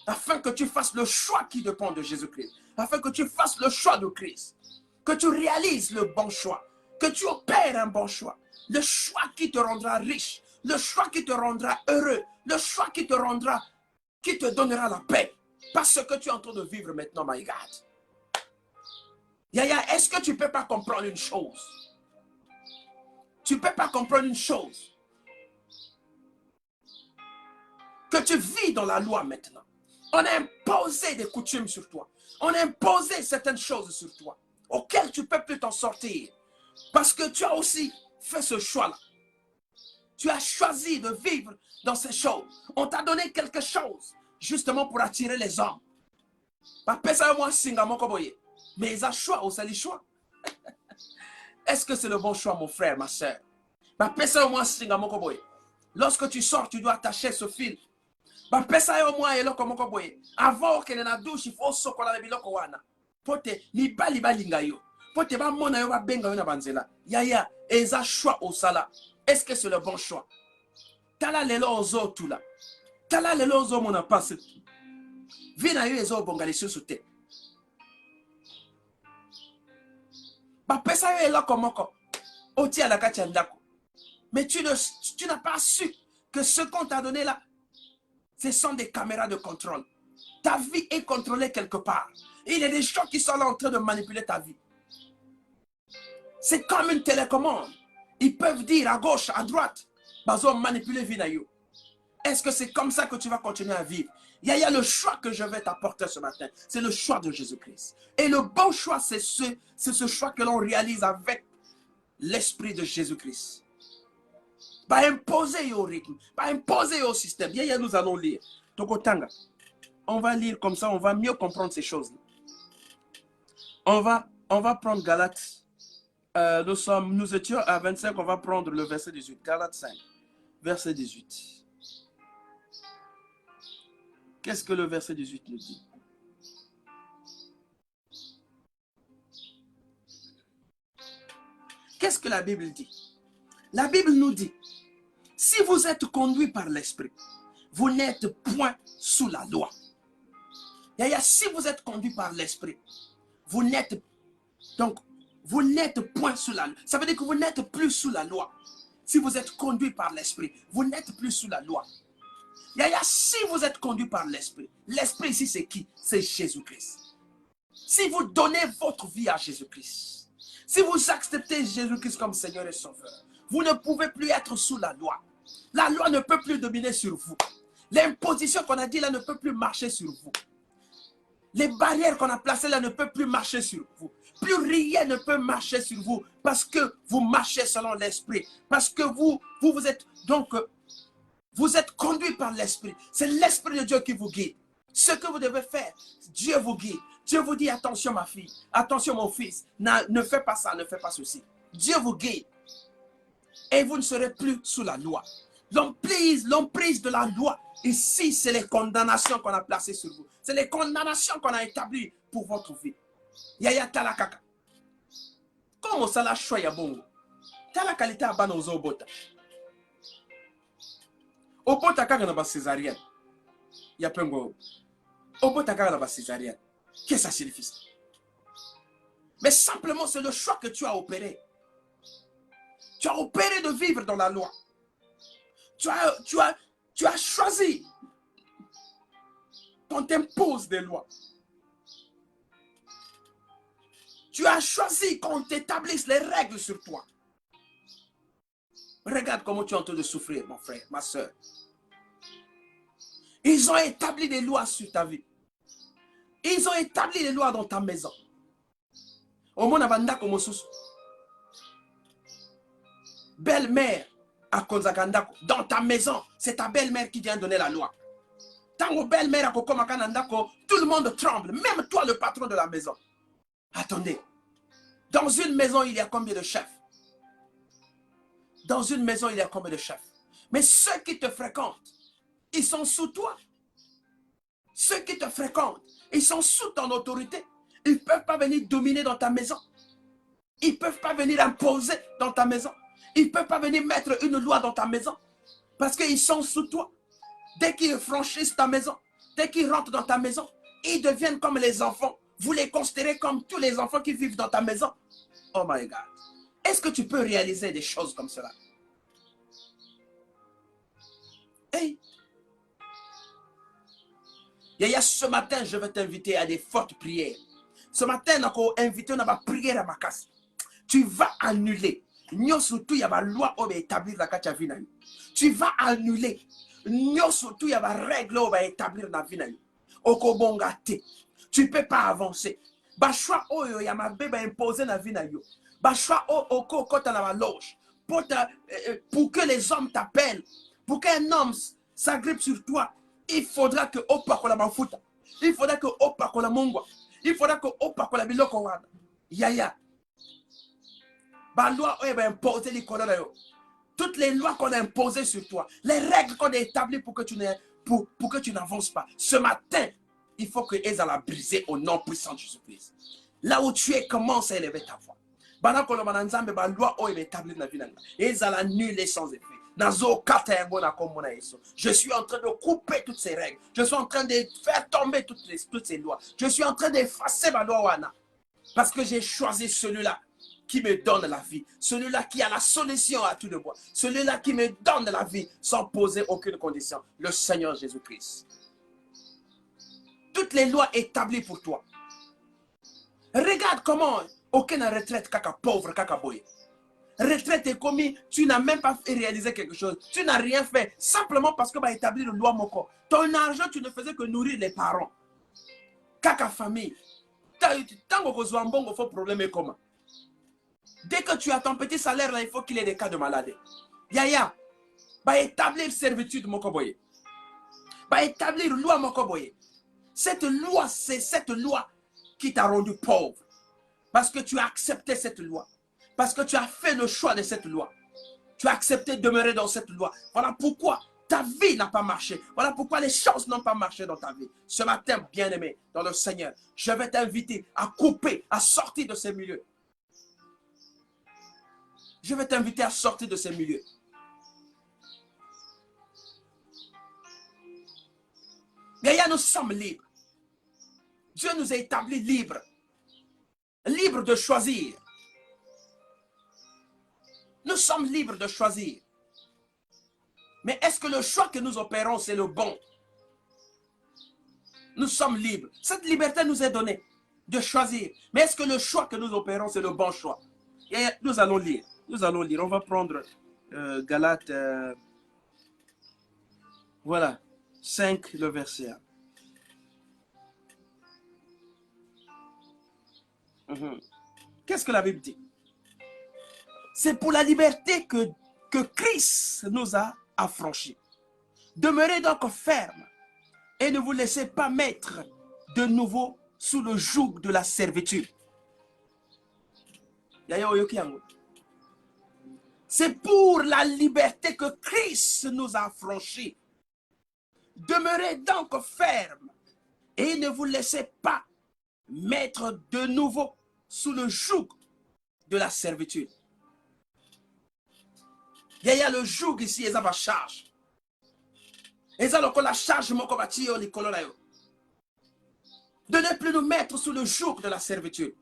afin que tu fasses le choix qui dépend de Jésus-Christ, afin que tu fasses le choix de Christ, que tu réalises le bon choix, que tu opères un bon choix, le choix qui te rendra riche, le choix qui te rendra heureux, le choix qui te rendra, qui te donnera la paix. Pas ce que tu es en train de vivre maintenant, my God. Yaya, est-ce que tu ne peux pas comprendre une chose? Tu ne peux pas comprendre une chose. Que tu vis dans la loi maintenant. On a imposé des coutumes sur toi. On a imposé certaines choses sur toi auxquelles tu ne peux plus t'en sortir. Parce que tu as aussi fait ce choix-là. Tu as choisi de vivre dans ces choses. On t'a donné quelque chose justement pour attirer les hommes. Mais ils ont choix ou c'est le choix. Est-ce que c'est le bon choix, mon frère, ma soeur? Lorsque tu sors, tu dois attacher ce fil. Avant que la douche, il faut sokola na biloko wana. Pote ni bali balinga yo. Pote ba mona yo ba benga yo na banzela. Yaya, eza choix au sala. Est-ce que c'est le bon choix? Tala lelo ozo tula. Tala lelo ozo mona passe. Vina yo ezo bongali sur te. Ba pesa yo eloko moko. Oti ala kati ndako. Mais tu n'as pas su que ce qu'on t'a donné là, ce sont des caméras de contrôle. Ta vie est contrôlée quelque part. Et il y a des gens qui sont là en train de manipuler ta vie. C'est comme une télécommande. Ils peuvent dire à gauche, à droite, bazo manipuler Vinayo. Est-ce que c'est comme ça que tu vas continuer à vivre? Il y a le choix que je vais t'apporter ce matin. C'est le choix de Jésus-Christ. Et le bon choix, c'est ce choix que l'on réalise avec l'esprit de Jésus-Christ. Pas imposer au rythme, pas imposer au système. Bien, nous allons lire. Tokotanga. On va lire comme ça, on va mieux comprendre ces choses. On va prendre Galates. Nous étions à 25, on va prendre le verset 18. Galates 5, verset 18. Qu'est-ce que le verset 18 nous dit? Qu'est-ce que la Bible dit? La Bible nous dit, si vous êtes conduit par l'Esprit, vous n'êtes point sous la loi. Si vous êtes conduit par l'Esprit, vous n'êtes point sous la loi. Ça veut dire que vous n'êtes plus sous la loi. Si vous êtes conduit par l'Esprit, vous n'êtes plus sous la loi. Si vous êtes conduit par l'Esprit, l'Esprit ici c'est qui? C'est Jésus-Christ. Si vous donnez votre vie à Jésus-Christ, si vous acceptez Jésus-Christ comme Seigneur et Sauveur, vous ne pouvez plus être sous la loi. La loi ne peut plus dominer sur vous. L'imposition qu'on a dit là ne peut plus marcher sur vous. Les barrières qu'on a placées là ne peuvent plus marcher sur vous. Plus rien ne peut marcher sur vous parce que vous marchez selon l'esprit. Parce que vous êtes donc, vous êtes conduit par l'esprit. C'est l'esprit de Dieu qui vous guide. Ce que vous devez faire, Dieu vous guide. Dieu vous dit, attention ma fille, attention mon fils, ne fais pas ça, ne fais pas ceci. Dieu vous guide. Et vous ne serez plus sous la loi. L'emprise de la loi, ici, c'est les condamnations qu'on a placées sur vous. C'est les condamnations qu'on a établies pour votre vie. Yaya talakaka. Comment ça la choya bongo? Talakalita abana ozo obota. Obota kaka na ba césarienne. Ya pengo. Obota kaka na ba césarienne. Qu'est-ce que ça signifie ça? Mais simplement, c'est le choix que tu as opéré. Tu as opéré de vivre dans la loi. Tu as choisi qu'on t'impose des lois. Tu as choisi qu'on t'établisse les règles sur toi. Regarde comment tu es en train de souffrir, mon frère, ma soeur. Ils ont établi des lois sur ta vie. Ils ont établi des lois dans ta maison. Au monde avanda comme sous. Belle-mère à Konzakandako, dans ta maison, c'est ta belle-mère qui vient donner la loi. Tant belle-mère à Kokomakandako, tout le monde tremble, même toi le patron de la maison. Attendez, dans une maison, il y a combien de chefs? Dans une maison, il y a combien de chefs? Mais ceux qui te fréquentent, ils sont sous toi. Ceux qui te fréquentent, ils sont sous ton autorité. Ils ne peuvent pas venir dominer dans ta maison. Ils ne peuvent pas venir imposer dans ta maison. Ils ne peuvent pas venir mettre une loi dans ta maison. Parce qu'ils sont sous toi. Dès qu'ils franchissent ta maison, dès qu'ils rentrent dans ta maison, ils deviennent comme les enfants. Vous les considérez comme tous les enfants qui vivent dans ta maison. Oh my God. Est-ce que tu peux réaliser des choses comme cela? Hey. Yaya, ce matin, je vais t'inviter à des fortes prières. Ce matin, on va inviter à prière à ma casse. Tu vas annuler. Surtout, il y a la loi qui va établir la vie. Tu vas annuler. Surtout, il y a la règle qui va établir la vie. Tu ne peux pas avancer. Bachwa oyo ya mabeba imposer na vie na yo. Bachwa oko kota na loge. Pour que les hommes t'appellent, pour qu'un homme s'agrippe sur toi, il faudra que opa kola mafuta. Il faudra que opa kola mungwa. Il faudra que opa kola biloko wana. Yaya. Ba loi oyo ba imposer les kola na yo. Toutes les lois qu'on a imposées sur toi, les règles qu'on a établies pour que tu n'avances pas. Ce matin, il faut que Eza brisé au nom puissant de Jésus-Christ. Là où tu es, commence à élever ta voix. Je suis en train de couper toutes ces règles. Je suis en train de faire tomber toutes ces lois. Je suis en train d'effacer ma loi. Parce que j'ai choisi celui-là qui me donne la vie. Celui-là qui a la solution à tout de moi. Celui-là qui me donne la vie sans poser aucune condition. Le Seigneur Jésus-Christ. Toutes les lois établies pour toi. Regarde comment aucune retraite kaka pauvre kaka boy. Retraite est commis, tu n'as même pas réalisé quelque chose. Tu n'as rien fait simplement parce que va établir une loi moko. Ton argent, tu ne faisais que nourrir les parents. Kaka famille. Tant que tu faut problème est comment. Dès que tu as ton petit salaire là, il faut qu'il y ait des cas de maladie. Yaya, va établir servitude moko boy. Va établir loi moko boy. Cette loi, c'est cette loi qui t'a rendu pauvre. Parce que tu as accepté cette loi. Parce que tu as fait le choix de cette loi. Tu as accepté de demeurer dans cette loi. Voilà pourquoi ta vie n'a pas marché. Voilà pourquoi les choses n'ont pas marché dans ta vie. Ce matin, bien-aimé, dans le Seigneur, je vais t'inviter à couper, à sortir de ces milieux. Je vais t'inviter à sortir de ces milieux. Gaïa, nous sommes libres. Dieu nous a établis libres. Libres de choisir. Nous sommes libres de choisir. Mais est-ce que le choix que nous opérons, c'est le bon? Nous sommes libres. Cette liberté nous est donnée de choisir. Mais est-ce que le choix que nous opérons, c'est le bon choix? Et nous allons lire. Nous allons lire. On va prendre Galates. Voilà. 5, le verset 1. Qu'est-ce que la Bible dit? C'est pour la liberté que Christ nous a affranchis. Demeurez donc ferme et ne vous laissez pas mettre de nouveau sous le joug de la servitude. C'est pour la liberté que Christ nous a affranchis. Demeurez donc ferme et ne vous laissez pas mettre de nouveau sous le joug de la servitude. Il y a le joug ici, et ça va charge. Et ça, la charge, de ne plus nous mettre sous le joug de la servitude.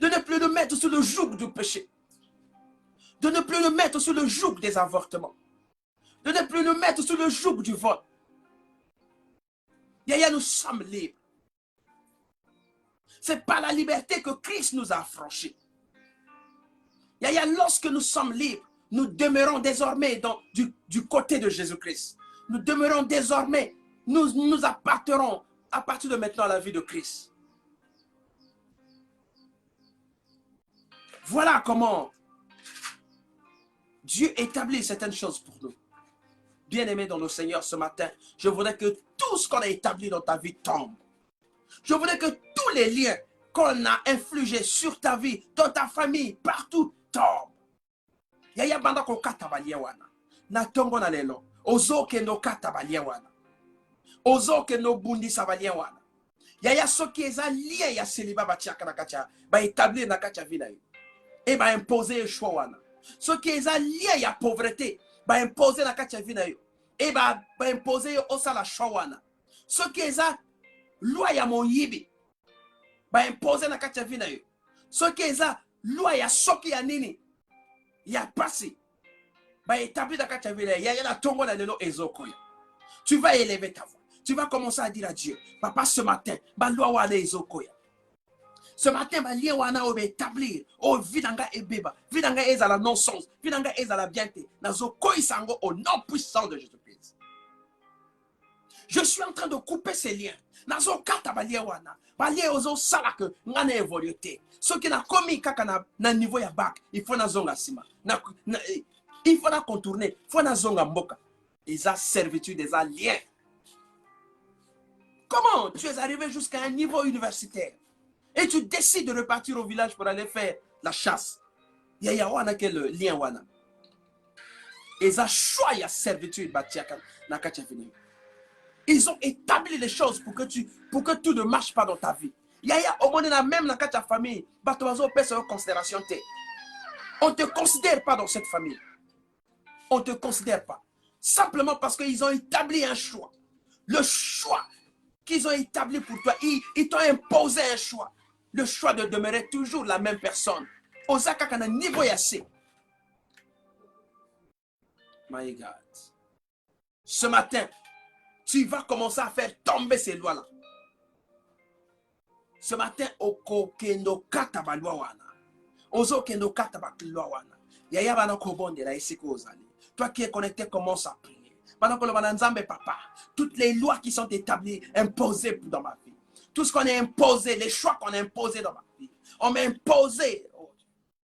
De ne plus nous mettre sous le joug du péché. De ne plus nous mettre sous le joug des avortements. De ne plus nous mettre sous le joug du vol. Yaya, nous sommes libres. C'est par la liberté que Christ nous a affranchis. Yaya, lorsque nous sommes libres, nous demeurons désormais du côté de Jésus-Christ. Nous demeurons désormais, nous appartenons à partir de maintenant à la vie de Christ. Voilà comment Dieu établit certaines choses pour nous. Bien-aimés dans le Seigneur, ce matin, je voudrais que tout ce qu'on a établi dans ta vie tombe. Je voudrais que tous les liens qu'on a infligés sur ta vie, dans ta famille, partout, tombent. Yaya banda ko katabalia wana. Na tongo na lelo. Ozo ke no katabalia wana. Ozo ke no bundi sabalia wana. Yaya soki eza lié ya célibat batiaka na kacha. Ba établir na kacha vina yo. Et ba imposer choix wana. Soki eza lié ya pauvreté. Ba imposer na kacha vina yo. Et ba imposer yo osala choix wana. Soki eza loi ya moyibi. Ba imposer na kacha vina yo. Soki eza loi ya soki ya nini. Ya passé. Ba établi na kacha vina yo. Ya na tongo na lelo ezokoya. Tu vas élever ta voix. Tu vas commencer à dire à Dieu, papa, ce matin, ba loi wana ezokoya. Ce matin, ba lien wana obe établir. Oh, vidanga ebeba. Vidanga ezala non-sens. Vidanga ezala bienté. Nazo koi sango au nom puissant de Jésus-Christ. Je suis en train de couper ces liens. Nazo kata ba lien wana. Ba lien ozo sala que ngana évolué. Ce qui n'a commis kaka na niveau ya bac, il faut na zonga sima. Il faut na contourner. Il faut na zonga mboka. Eza servitude, eza lien. Comment tu es arrivé jusqu'à un niveau universitaire et tu décides de repartir au village pour aller faire la chasse? Yaya wana quel lien wana? Eza choix ya servitude batiaka na kacha fini. Ils ont établi les choses pour que tout ne marche pas dans ta vie. Yaya au moins même dans ta famille, batoazo pèse en considération te. On ne te considère pas dans cette famille. On ne te considère pas. Simplement parce qu'ils ont établi un choix. Le choix qu'ils ont établi pour toi, ils t'ont imposé un choix. Le choix de demeurer toujours la même personne. Osaka kana niveau yassé. My God. Ce matin, tu vas commencer à faire tomber ces lois-là. Ce matin, oko kendo kata ba loi wana. Ozo kendo kata ba loi wana. Yaya bana kobonde la esiko ozali. Toi qui es connecté, commence à prier. Pendant que le Bananzambe, papa, toutes les lois qui sont établies, imposées dans ma vie. Tout ce qu'on a imposé, les choix qu'on a imposés dans ma vie. On m'a imposé.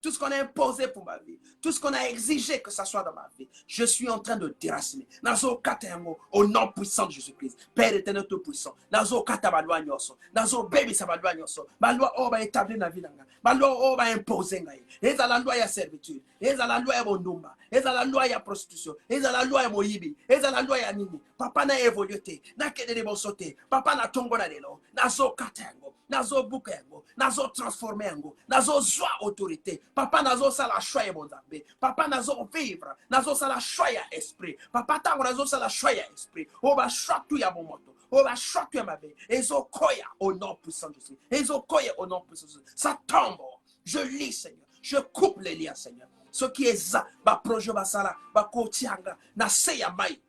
Tout ce qu'on a imposé pour ma vie. Tout ce qu'on a exigé que ça soit dans ma vie. Je suis en train de déraciner. Nazo katengo, au nom puissant de Jésus-Christ. Père éternel tout puissant. Nazo katabalwa nyoso. Nazo baby sabalwa nyoso. Ma loi oba établie na vie nanga. Ma loi oba imposé ngai. Eza la loi ya servitude. Eza la loi ya bondumba. Eza la loi ya prostitution. Eza la loi ya moyibi. Eza la loi ya nini. Papa na évolué. Na kedele bosote. Papa na tongo na lelo. Nazo katengo. Nazo bukengo. Nazo transformer ngo. Nazo zwa autorité. Papa nazo sala choix mon zambe. Papa nazo vivre. Nazo sala choix ya esprit. Papa tango nazo sala choix ya esprit. Oba choix tout ya momoto. Oba choix tout ya mabe. Ezo koya au nom puissant de Jésus. Ezo koya au nom puissant de Jésus. Ça tombe. Je lis Seigneur. Je coupe les liens Seigneur. Ce qui est ça, ba projet ba sala, ba kotianga, na seya mai.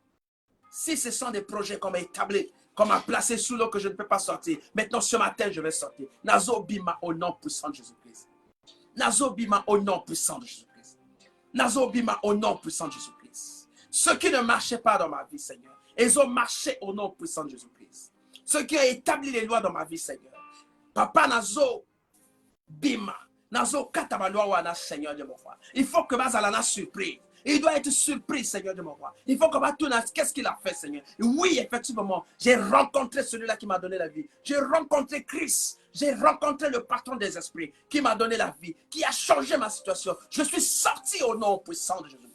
Si ce sont des projets qu'on m'a établis, qu'on m'a placé sous l'eau que je ne peux pas sortir. Maintenant, ce matin, je vais sortir. Nazo bima au nom puissant de Jésus-Christ. Nazo bima au nom puissant de Jésus-Christ. Nazo bima au nom puissant de Jésus-Christ. Ce qui ne marchait pas dans ma vie, Seigneur, ils ont marché au nom puissant de Jésus-Christ. Ceux qui ont établi les lois dans ma vie, Seigneur. Papa Nazo, Bima. Nazo katabaloa wana, Seigneur de mon roi. Il faut que Bazalana surprise. Il doit être surpris, Seigneur de mon roi. Il faut que Batuna, qu'est-ce qu'il a fait, Seigneur? Oui, effectivement, j'ai rencontré celui-là qui m'a donné la vie. J'ai rencontré Christ. J'ai rencontré le patron des esprits qui m'a donné la vie, qui a changé ma situation. Je suis sorti au nom puissant de Jésus-Christ.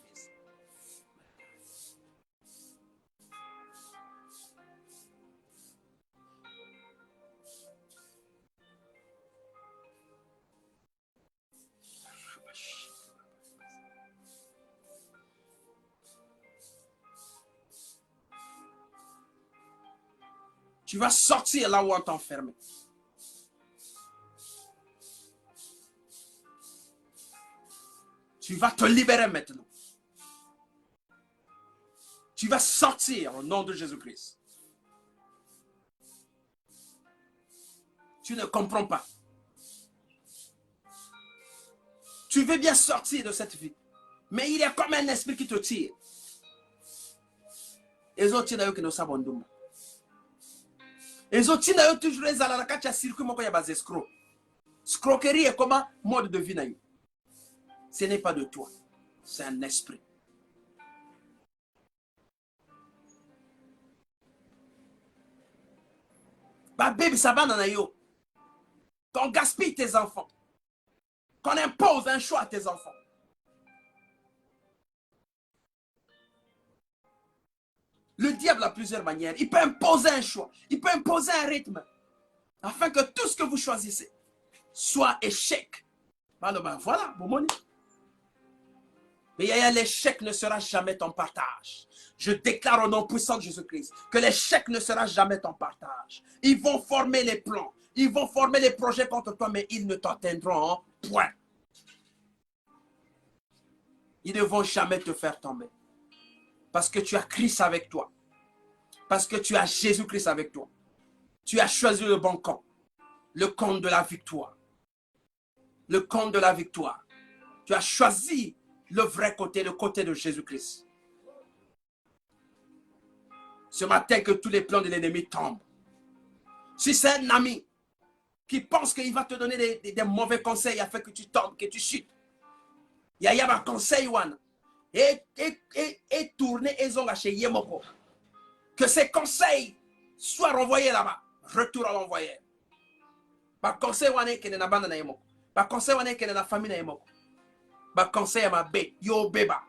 Tu vas sortir là où on t'a enfermé. Tu vas te libérer maintenant. Tu vas sortir au nom de Jésus-Christ. Tu ne comprends pas. Tu veux bien sortir de cette vie. Mais il y a comme un esprit qui te tire. Les autres, qui ne savent pas. Les autres, toujours les alaraka, tu as circuit, moi, il y a des escrocs. Scroquerie est comment mode de vie. Ce n'est pas de toi. C'est un esprit. Bah, baby, ça va dans yo. Qu'on gaspille tes enfants. Qu'on impose un choix à tes enfants. Le diable a plusieurs manières. Il peut imposer un choix. Il peut imposer un rythme. Afin que tout ce que vous choisissez soit échec. Alors, ben voilà, mon monnaie. Mais l'échec ne sera jamais ton partage. Je déclare au nom puissant de Jésus-Christ que l'échec ne sera jamais ton partage. Ils vont former les plans. Ils vont former les projets contre toi, mais ils ne t'atteindront point. Ils ne vont jamais te faire tomber. Parce que tu as Christ avec toi. Parce que tu as Jésus-Christ avec toi. Tu as choisi le bon camp. Le camp de la victoire. Le camp de la victoire. Tu as choisi le vrai côté, le côté de Jésus-Christ. Ce matin, que tous les plans de l'ennemi tombent. Si c'est un ami qui pense qu'il va te donner des mauvais conseils afin que tu tombes, que tu chutes, il y a un conseil, et tourner et zonga chez Yemoko. Que ces conseils soient renvoyés là-bas. Retour à l'envoyé. Ba conseil wane que na banda na Yemoko. Ba conseil wane que na famille na Yemoko. Ba conseil à ma bé, yo beba.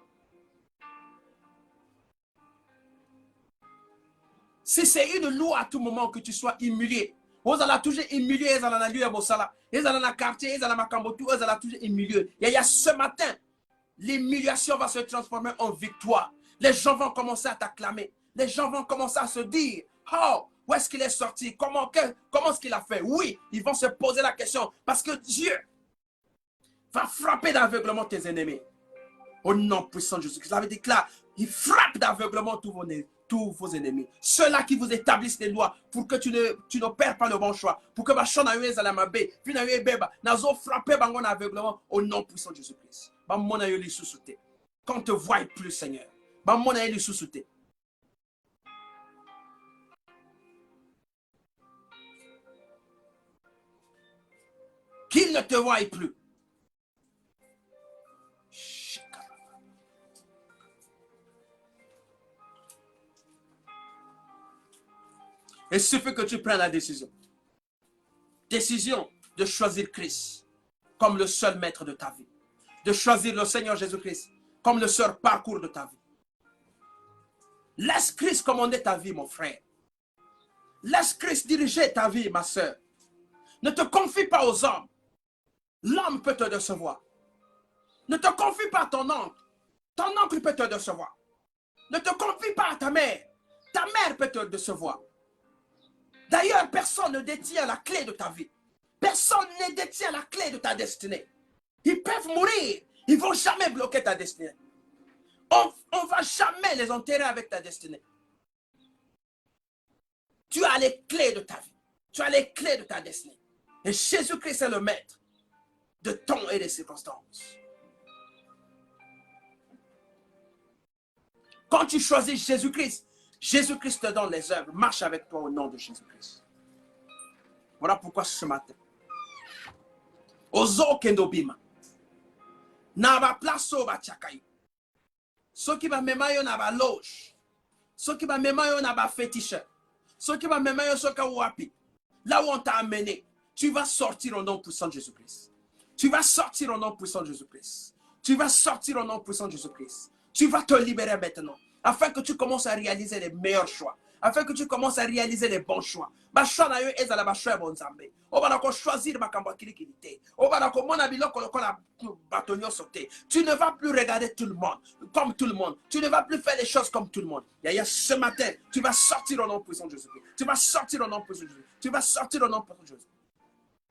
Si c'est une loi à tout moment que tu sois humilié, vous allez toujours humilier, vous allez lieu à Bossala, vous allez dans le quartier, vous allez dans Makambotu, vous allez toujours humilier. Il y a ce matin, l'humiliation va se transformer en victoire. Les gens vont commencer à t'acclamer. Les gens vont commencer à se dire, oh, où est-ce qu'il est sorti? Comment est-ce qu'il a fait? Oui, ils vont se poser la question parce que Dieu va frapper d'aveuglement tes ennemis. Au nom puissant de Jésus-Christ, il déclare, il frappe d'aveuglement tous vos ennemis. Ceux-là qui vous établissent les lois pour que tu ne perds pas le bon choix. Pour que Bachon a eu Zalamabe, puis n'a eu Beba, n'a frappé bangon aveuglement au nom puissant de Jésus-Christ. Bamon a eu les sous-soutés. Qu'on te voie plus, Seigneur. Bamon a eu les sous-soutés. Qu'il ne te voie plus. Il suffit que tu prennes la décision. Décision de choisir Christ comme le seul maître de ta vie. De choisir le Seigneur Jésus-Christ comme le seul parcours de ta vie. Laisse Christ commander ta vie, mon frère. Laisse Christ diriger ta vie, ma soeur. Ne te confie pas aux hommes. L'homme peut te décevoir. Ne te confie pas à ton oncle. Ton oncle peut te décevoir. Ne te confie pas à ta mère. Ta mère peut te décevoir. D'ailleurs, personne ne détient la clé de ta vie. Personne ne détient la clé de ta destinée. Ils peuvent mourir. Ils ne vont jamais bloquer ta destinée. On ne va jamais les enterrer avec ta destinée. Tu as les clés de ta vie. Tu as les clés de ta destinée. Et Jésus-Christ est le maître de temps et des circonstances. Quand tu choisis Jésus-Christ, Jésus-Christ te donne les œuvres. Marche avec toi au nom de Jésus-Christ. Voilà pourquoi ce matin, Ozo kendobima. Na ba plaso ba chakayo. Ceux qui va memayo na ba loge. Ceux qui va memayo na ba féticheur. Ceux qui va memayo soka wapi. Là où on t'a amené, tu vas sortir au nom puissant de Jésus-Christ. Tu vas sortir au nom puissant de Jésus-Christ. Tu vas sortir au nom puissant de Jésus-Christ. Tu vas te libérer maintenant. Afin que tu commences à réaliser les meilleurs choix. Afin que tu commences à réaliser les bons choix. Ba choix na yo ezala ba choix bon zambe. O ba na ko choisir ba kamba kilikilité. O ba na ko mona biloko lokola batonyo sauté. Tu ne vas plus regarder tout le monde comme tout le monde. Tu ne vas plus faire les choses comme tout le monde. Yaya, ce matin, tu vas sortir au nom puissant de Jésus-Christ. Tu vas sortir au nom puissant de Jésus. Tu vas sortir au nom puissant de Jésus.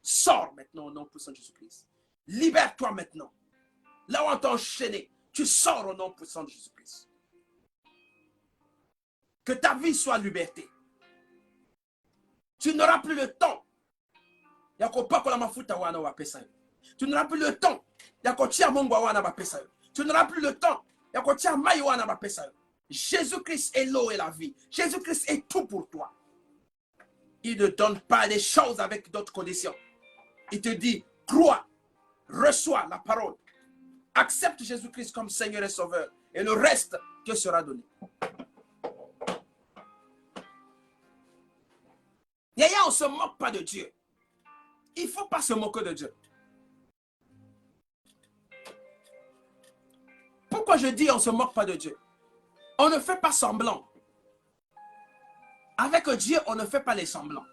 Sors maintenant au nom puissant de Jésus-Christ. Libère-toi maintenant. Là où on t'a enchaîné, tu sors au nom puissant de Jésus-Christ. Que ta vie soit liberté. Tu n'auras plus le temps. Tu n'auras plus le temps. Tu n'auras plus le temps. Jésus-Christ est l'eau et la vie. Jésus-Christ est tout pour toi. Il ne donne pas les choses avec d'autres conditions. Il te dit, crois, reçois la parole. Accepte Jésus-Christ comme Seigneur et Sauveur. Et le reste te sera donné. Yaya, on ne se moque pas de Dieu. Il ne faut pas se moquer de Dieu. Pourquoi je dis on ne se moque pas de Dieu? On ne fait pas semblant. Avec Dieu, on ne fait pas les semblants.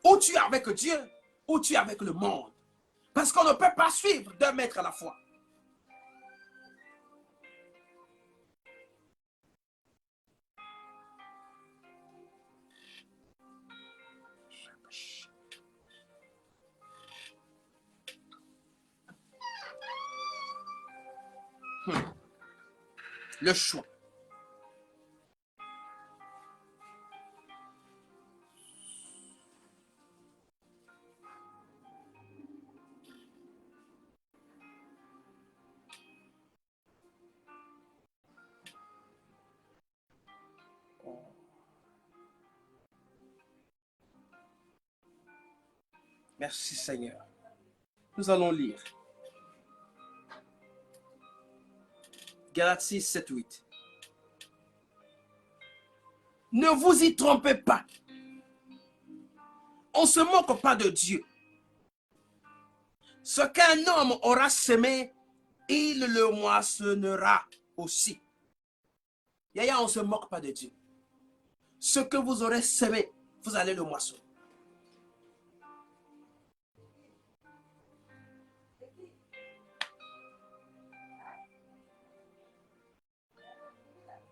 Ou tu es avec Dieu, ou tu es avec le monde. Parce qu'on ne peut pas suivre deux maîtres à la fois. Le choix. Merci Seigneur. Nous allons lire. Galates 6, 7, 8. Ne vous y trompez pas. On ne se moque pas de Dieu. Ce qu'un homme aura semé, il le moissonnera aussi. Yaya, on ne se moque pas de Dieu. Ce que vous aurez semé, vous allez le moissonner.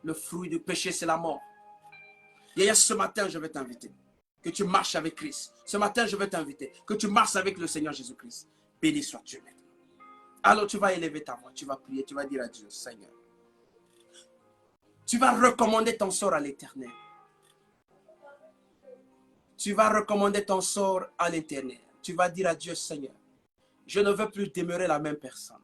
Le fruit du péché, c'est la mort. Yaya, ce matin, je vais t'inviter. Que tu marches avec Christ. Ce matin, je vais t'inviter. Que tu marches avec le Seigneur Jésus-Christ. Béni sois-tu maintenant. Alors, tu vas élever ta voix. Tu vas prier. Tu vas dire à Dieu, Seigneur. Tu vas recommander ton sort à l'Éternel. Tu vas recommander ton sort à l'Éternel. Tu vas dire à Dieu, Seigneur, je ne veux plus demeurer la même personne.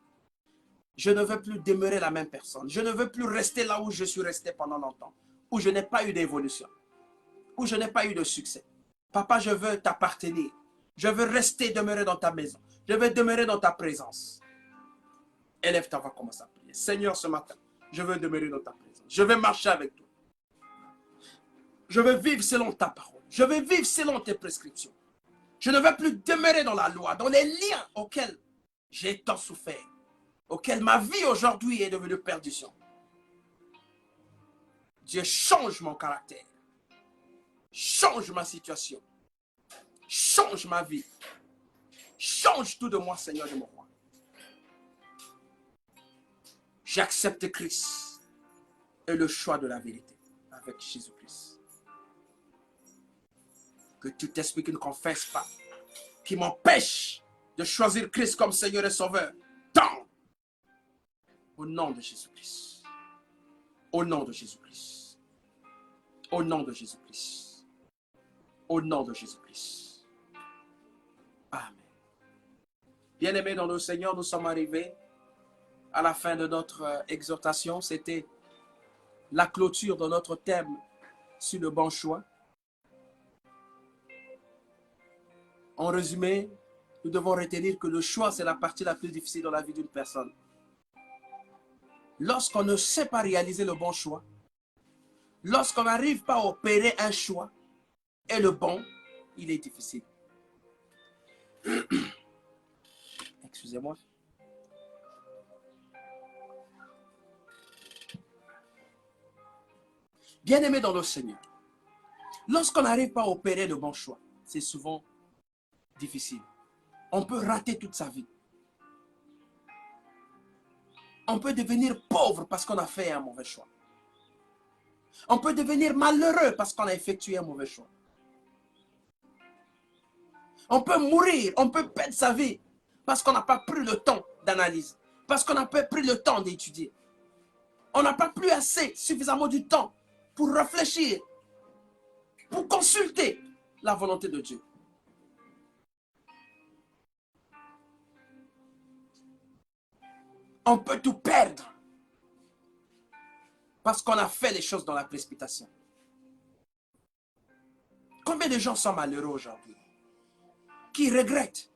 Je ne veux plus demeurer la même personne. Je ne veux plus rester là où je suis resté pendant longtemps. Où je n'ai pas eu d'évolution. Où je n'ai pas eu de succès. Papa, je veux t'appartenir. Je veux rester demeurer dans ta maison. Je veux demeurer dans ta présence. Élève ta voix, commence à prier. Seigneur, ce matin, je veux demeurer dans ta présence. Je veux marcher avec toi. Je veux vivre selon ta parole. Je veux vivre selon tes prescriptions. Je ne veux plus demeurer dans la loi, dans les liens auxquels j'ai tant souffert. Auquel ma vie aujourd'hui est devenue perdition. Dieu, change mon caractère. Change ma situation. Change ma vie. Change tout de moi, Seigneur de mon roi. J'accepte Christ et le choix de la vérité avec Jésus-Christ. Que tout esprit qui ne confesse pas, qui m'empêche de choisir Christ comme Seigneur et Sauveur, tombe. Au nom de Jésus-Christ. Au nom de Jésus-Christ. Au nom de Jésus-Christ. Au nom de Jésus-Christ. Amen. Bien-aimés dans le Seigneur, nous sommes arrivés à la fin de notre exhortation. C'était la clôture de notre thème sur le bon choix. En résumé, nous devons retenir que le choix, c'est la partie la plus difficile dans la vie d'une personne. Lorsqu'on ne sait pas réaliser le bon choix, lorsqu'on n'arrive pas à opérer un choix, et le bon, il est difficile. Excusez-moi. Bien-aimé dans le Seigneur, lorsqu'on n'arrive pas à opérer le bon choix, c'est souvent difficile. On peut rater toute sa vie. On peut devenir pauvre parce qu'on a fait un mauvais choix. On peut devenir malheureux parce qu'on a effectué un mauvais choix. On peut mourir, on peut perdre sa vie parce qu'on n'a pas pris le temps d'analyse, parce qu'on n'a pas pris le temps d'étudier. On n'a pas pris suffisamment du temps pour réfléchir, pour consulter la volonté de Dieu. On peut tout perdre parce qu'on a fait les choses dans la précipitation. Combien de gens sont malheureux aujourd'hui, qui regrettent,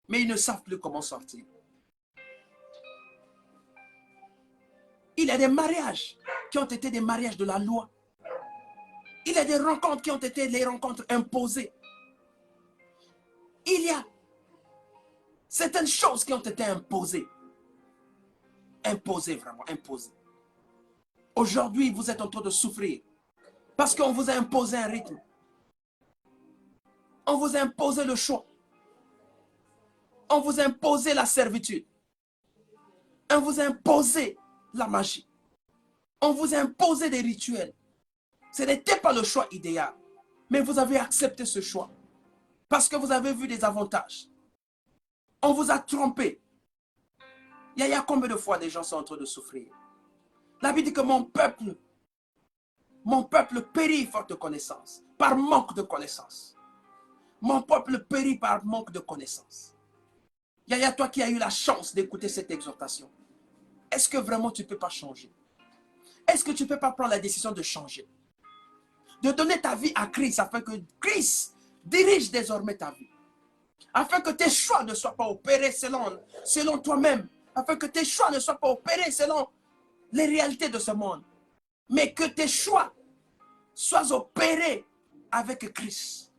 mais ils ne savent plus comment sortir. Il y a des mariages qui ont été des mariages de la loi. Il y a des rencontres qui ont été les rencontres imposées. Il y a certaines choses qui ont été imposées. Imposées, vraiment, imposées. Aujourd'hui, vous êtes en train de souffrir parce qu'on vous a imposé un rythme. On vous a imposé le choix. On vous a imposé la servitude. On vous a imposé la magie. On vous a imposé des rituels. Ce n'était pas le choix idéal. Mais vous avez accepté ce choix. Parce que vous avez vu des avantages. On vous a trompé. Il y a combien de fois des gens sont en train de souffrir? La Bible dit que mon peuple périt faute de connaissance. Par manque de connaissance. Mon peuple périt par manque de connaissance. Il y a toi qui as eu la chance d'écouter cette exhortation. Est-ce que vraiment tu ne peux pas changer? Est-ce que tu ne peux pas prendre la décision de changer? De donner ta vie à Christ afin que Christ dirige désormais ta vie. Afin que tes choix ne soient pas opérés selon toi-même. Afin que tes choix ne soient pas opérés selon les réalités de ce monde. Mais que tes choix soient opérés avec Christ.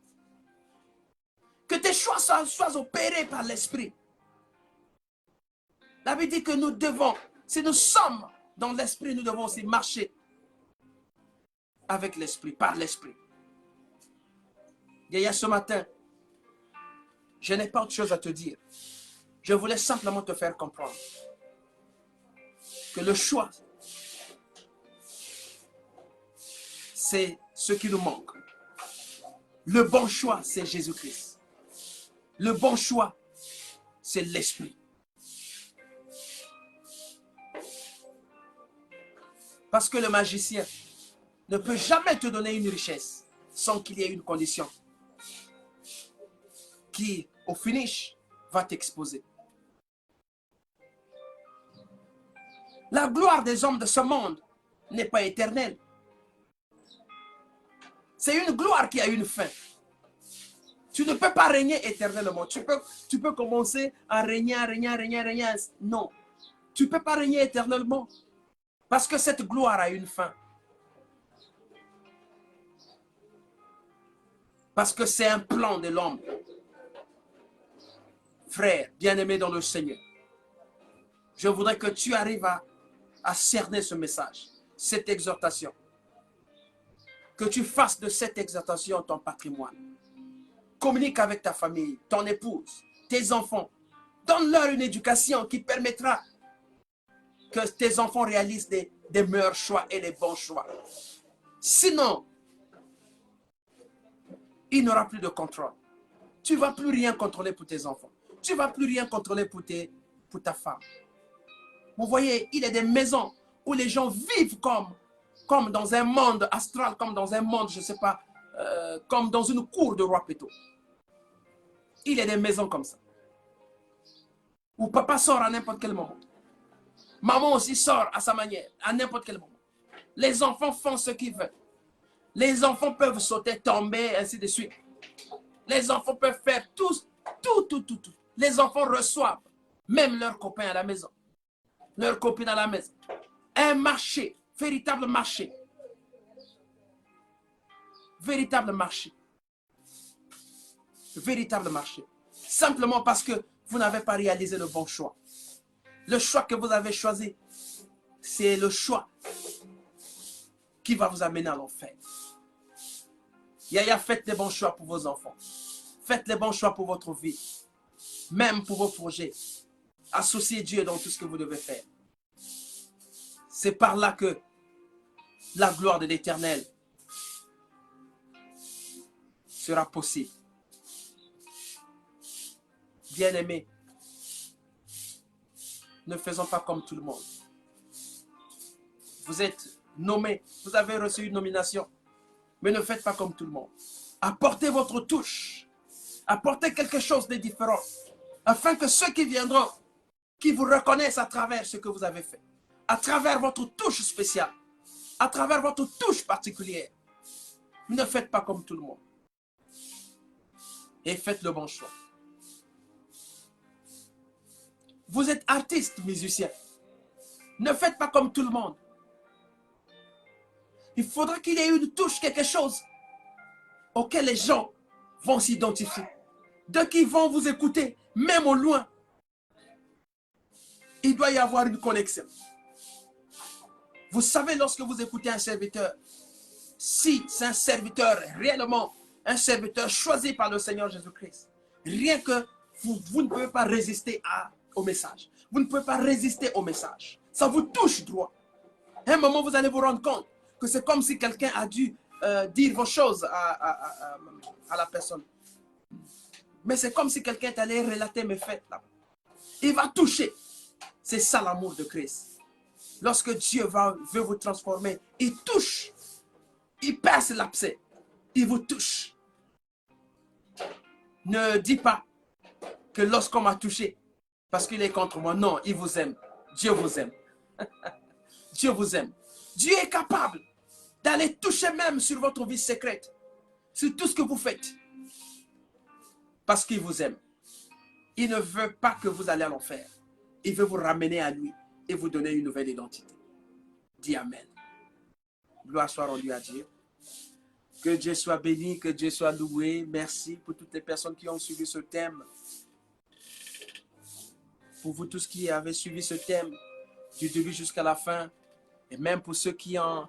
Que tes choix soient opérés par l'Esprit. La Bible dit que nous devons, si nous sommes dans l'Esprit, nous devons aussi marcher avec l'Esprit, par l'Esprit. Yaya, ce matin, je n'ai pas autre chose à te dire. Je voulais simplement te faire comprendre que le choix, c'est ce qui nous manque. Le bon choix, c'est Jésus-Christ. Le bon choix, c'est l'Esprit. Parce que le magicien ne peut jamais te donner une richesse sans qu'il y ait une condition qui, au finish, va t'exposer. La gloire des hommes de ce monde n'est pas éternelle. C'est une gloire qui a une fin. Tu ne peux pas régner éternellement. Tu peux commencer à régner. Non. Tu ne peux pas régner éternellement. Parce que cette gloire a une fin. Parce que c'est un plan de l'homme. Frère, bien-aimé dans le Seigneur, je voudrais que tu arrives à cerner ce message, cette exhortation. Que tu fasses de cette exhortation ton patrimoine. Communique avec ta famille, ton épouse, tes enfants. Donne-leur une éducation qui permettra que tes enfants réalisent des meilleurs choix et les bons choix. Sinon, il n'aura plus de contrôle. Tu ne vas plus rien contrôler pour tes enfants. Tu ne vas plus rien contrôler pour ta femme. Vous voyez, il y a des maisons où les gens vivent comme dans un monde astral, comme dans un monde, je ne sais pas, comme dans une cour de roi Péto. Il y a des maisons comme ça. Où papa sort à n'importe quel moment. Maman aussi sort à sa manière, à n'importe quel moment. Les enfants font ce qu'ils veulent. Les enfants peuvent sauter, tomber, ainsi de suite. Les enfants peuvent faire tout. Les enfants reçoivent même leurs copains à la maison, leurs copines à la maison. Un marché, véritable marché. Véritable marché. Véritable marché. Simplement parce que vous n'avez pas réalisé le bon choix. Le choix que vous avez choisi, c'est le choix qui va vous amener à l'enfer. Yaya, faites les bons choix pour vos enfants. Faites les bons choix pour votre vie. Même pour vos projets. Associez Dieu dans tout ce que vous devez faire. C'est par là que la gloire de l'Éternel sera possible. Bien-aimés, ne faisons pas comme tout le monde. Vous êtes nommés, vous avez reçu une nomination, mais ne faites pas comme tout le monde. Apportez votre touche, apportez quelque chose de différent, afin que ceux qui viendront, qui vous reconnaissent à travers ce que vous avez fait, à travers votre touche spéciale, à travers votre touche particulière. Ne faites pas comme tout le monde. Et faites le bon choix. Vous êtes artiste, musicien. Ne faites pas comme tout le monde. Il faudra qu'il y ait une touche, quelque chose auquel les gens vont s'identifier. Dès qu'ils vont vous écouter, même au loin, il doit y avoir une connexion. Vous savez, lorsque vous écoutez un serviteur, si c'est un serviteur réellement, un serviteur choisi par le Seigneur Jésus-Christ, rien que vous ne pouvez pas résister au message. Vous ne pouvez pas résister au message. Ça vous touche droit. À un moment, vous allez vous rendre compte que c'est comme si quelqu'un a dû dire vos choses à la personne. Mais c'est comme si quelqu'un allait relater mes faits là. Il va toucher. C'est ça l'amour de Christ. Lorsque Dieu veut vous transformer, il touche. Il perce l'abcès. Il vous touche. Ne dis pas que lorsqu'on m'a touché, parce qu'il est contre moi. Non, il vous aime. Dieu vous aime. Dieu vous aime. Dieu est capable d'aller toucher même sur votre vie secrète, sur tout ce que vous faites, parce qu'il vous aime. Il ne veut pas que vous allez à l'enfer. Il veut vous ramener à lui et vous donner une nouvelle identité. Dis Amen. Gloire soit rendue à Dieu. Que Dieu soit béni, que Dieu soit loué. Merci pour toutes les personnes qui ont suivi ce thème. Pour vous tous qui avez suivi ce thème du début jusqu'à la fin. Et même pour ceux qui ont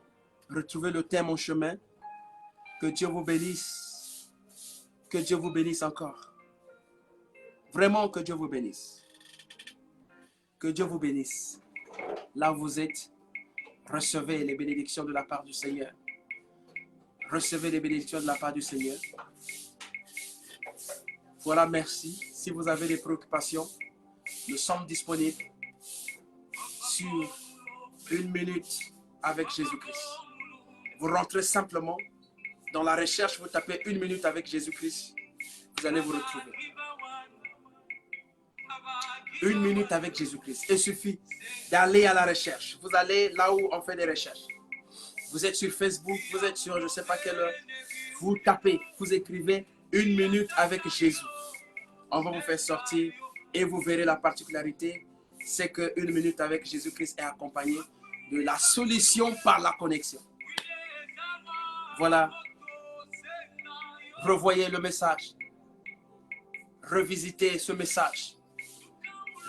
retrouvé le thème en chemin. Que Dieu vous bénisse. Que Dieu vous bénisse encore. Vraiment que Dieu vous bénisse. Que Dieu vous bénisse. Là où vous êtes, recevez les bénédictions de la part du Seigneur. Recevez les bénédictions de la part du Seigneur. Voilà, merci. Si vous avez des préoccupations, nous sommes disponibles sur 1 minute avec Jésus-Christ. Vous rentrez simplement dans la recherche, vous tapez 1 minute avec Jésus-Christ. Vous allez vous retrouver. 1 minute avec Jésus-Christ. Il suffit d'aller à la recherche. Vous allez là où on fait des recherches. Vous êtes sur Facebook, vous êtes sur je ne sais pas quelle heure. Vous tapez, vous écrivez 1 minute avec Jésus. On va vous faire sortir et vous verrez la particularité. C'est que 1 minute avec Jésus-Christ est accompagnée de la solution par la connexion. Voilà. Revoyez le message. Revisitez ce message.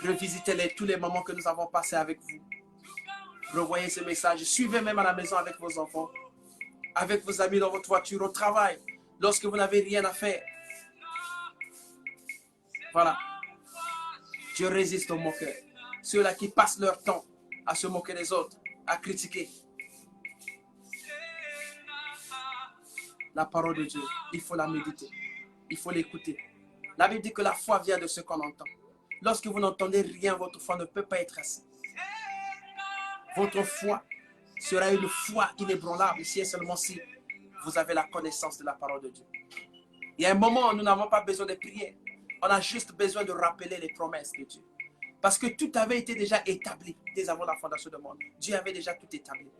Revisitez tous les moments que nous avons passés avec vous. Revoyez ce message. Suivez même à la maison avec vos enfants, avec vos amis dans votre voiture, au travail, lorsque vous n'avez rien à faire. Voilà. Dieu résiste aux moqueurs. Ceux-là qui passent leur temps à se moquer des autres, à critiquer. La parole de Dieu, il faut la méditer. Il faut l'écouter. La Bible dit que la foi vient de ce qu'on entend. Lorsque vous n'entendez rien, votre foi ne peut pas être assise. Votre foi sera une foi inébranlable si et seulement si vous avez la connaissance de la parole de Dieu. Il y a un moment où nous n'avons pas besoin de prier. On a juste besoin de rappeler les promesses de Dieu. Parce que tout avait été déjà établi dès avant la fondation du monde. Dieu avait déjà tout établi.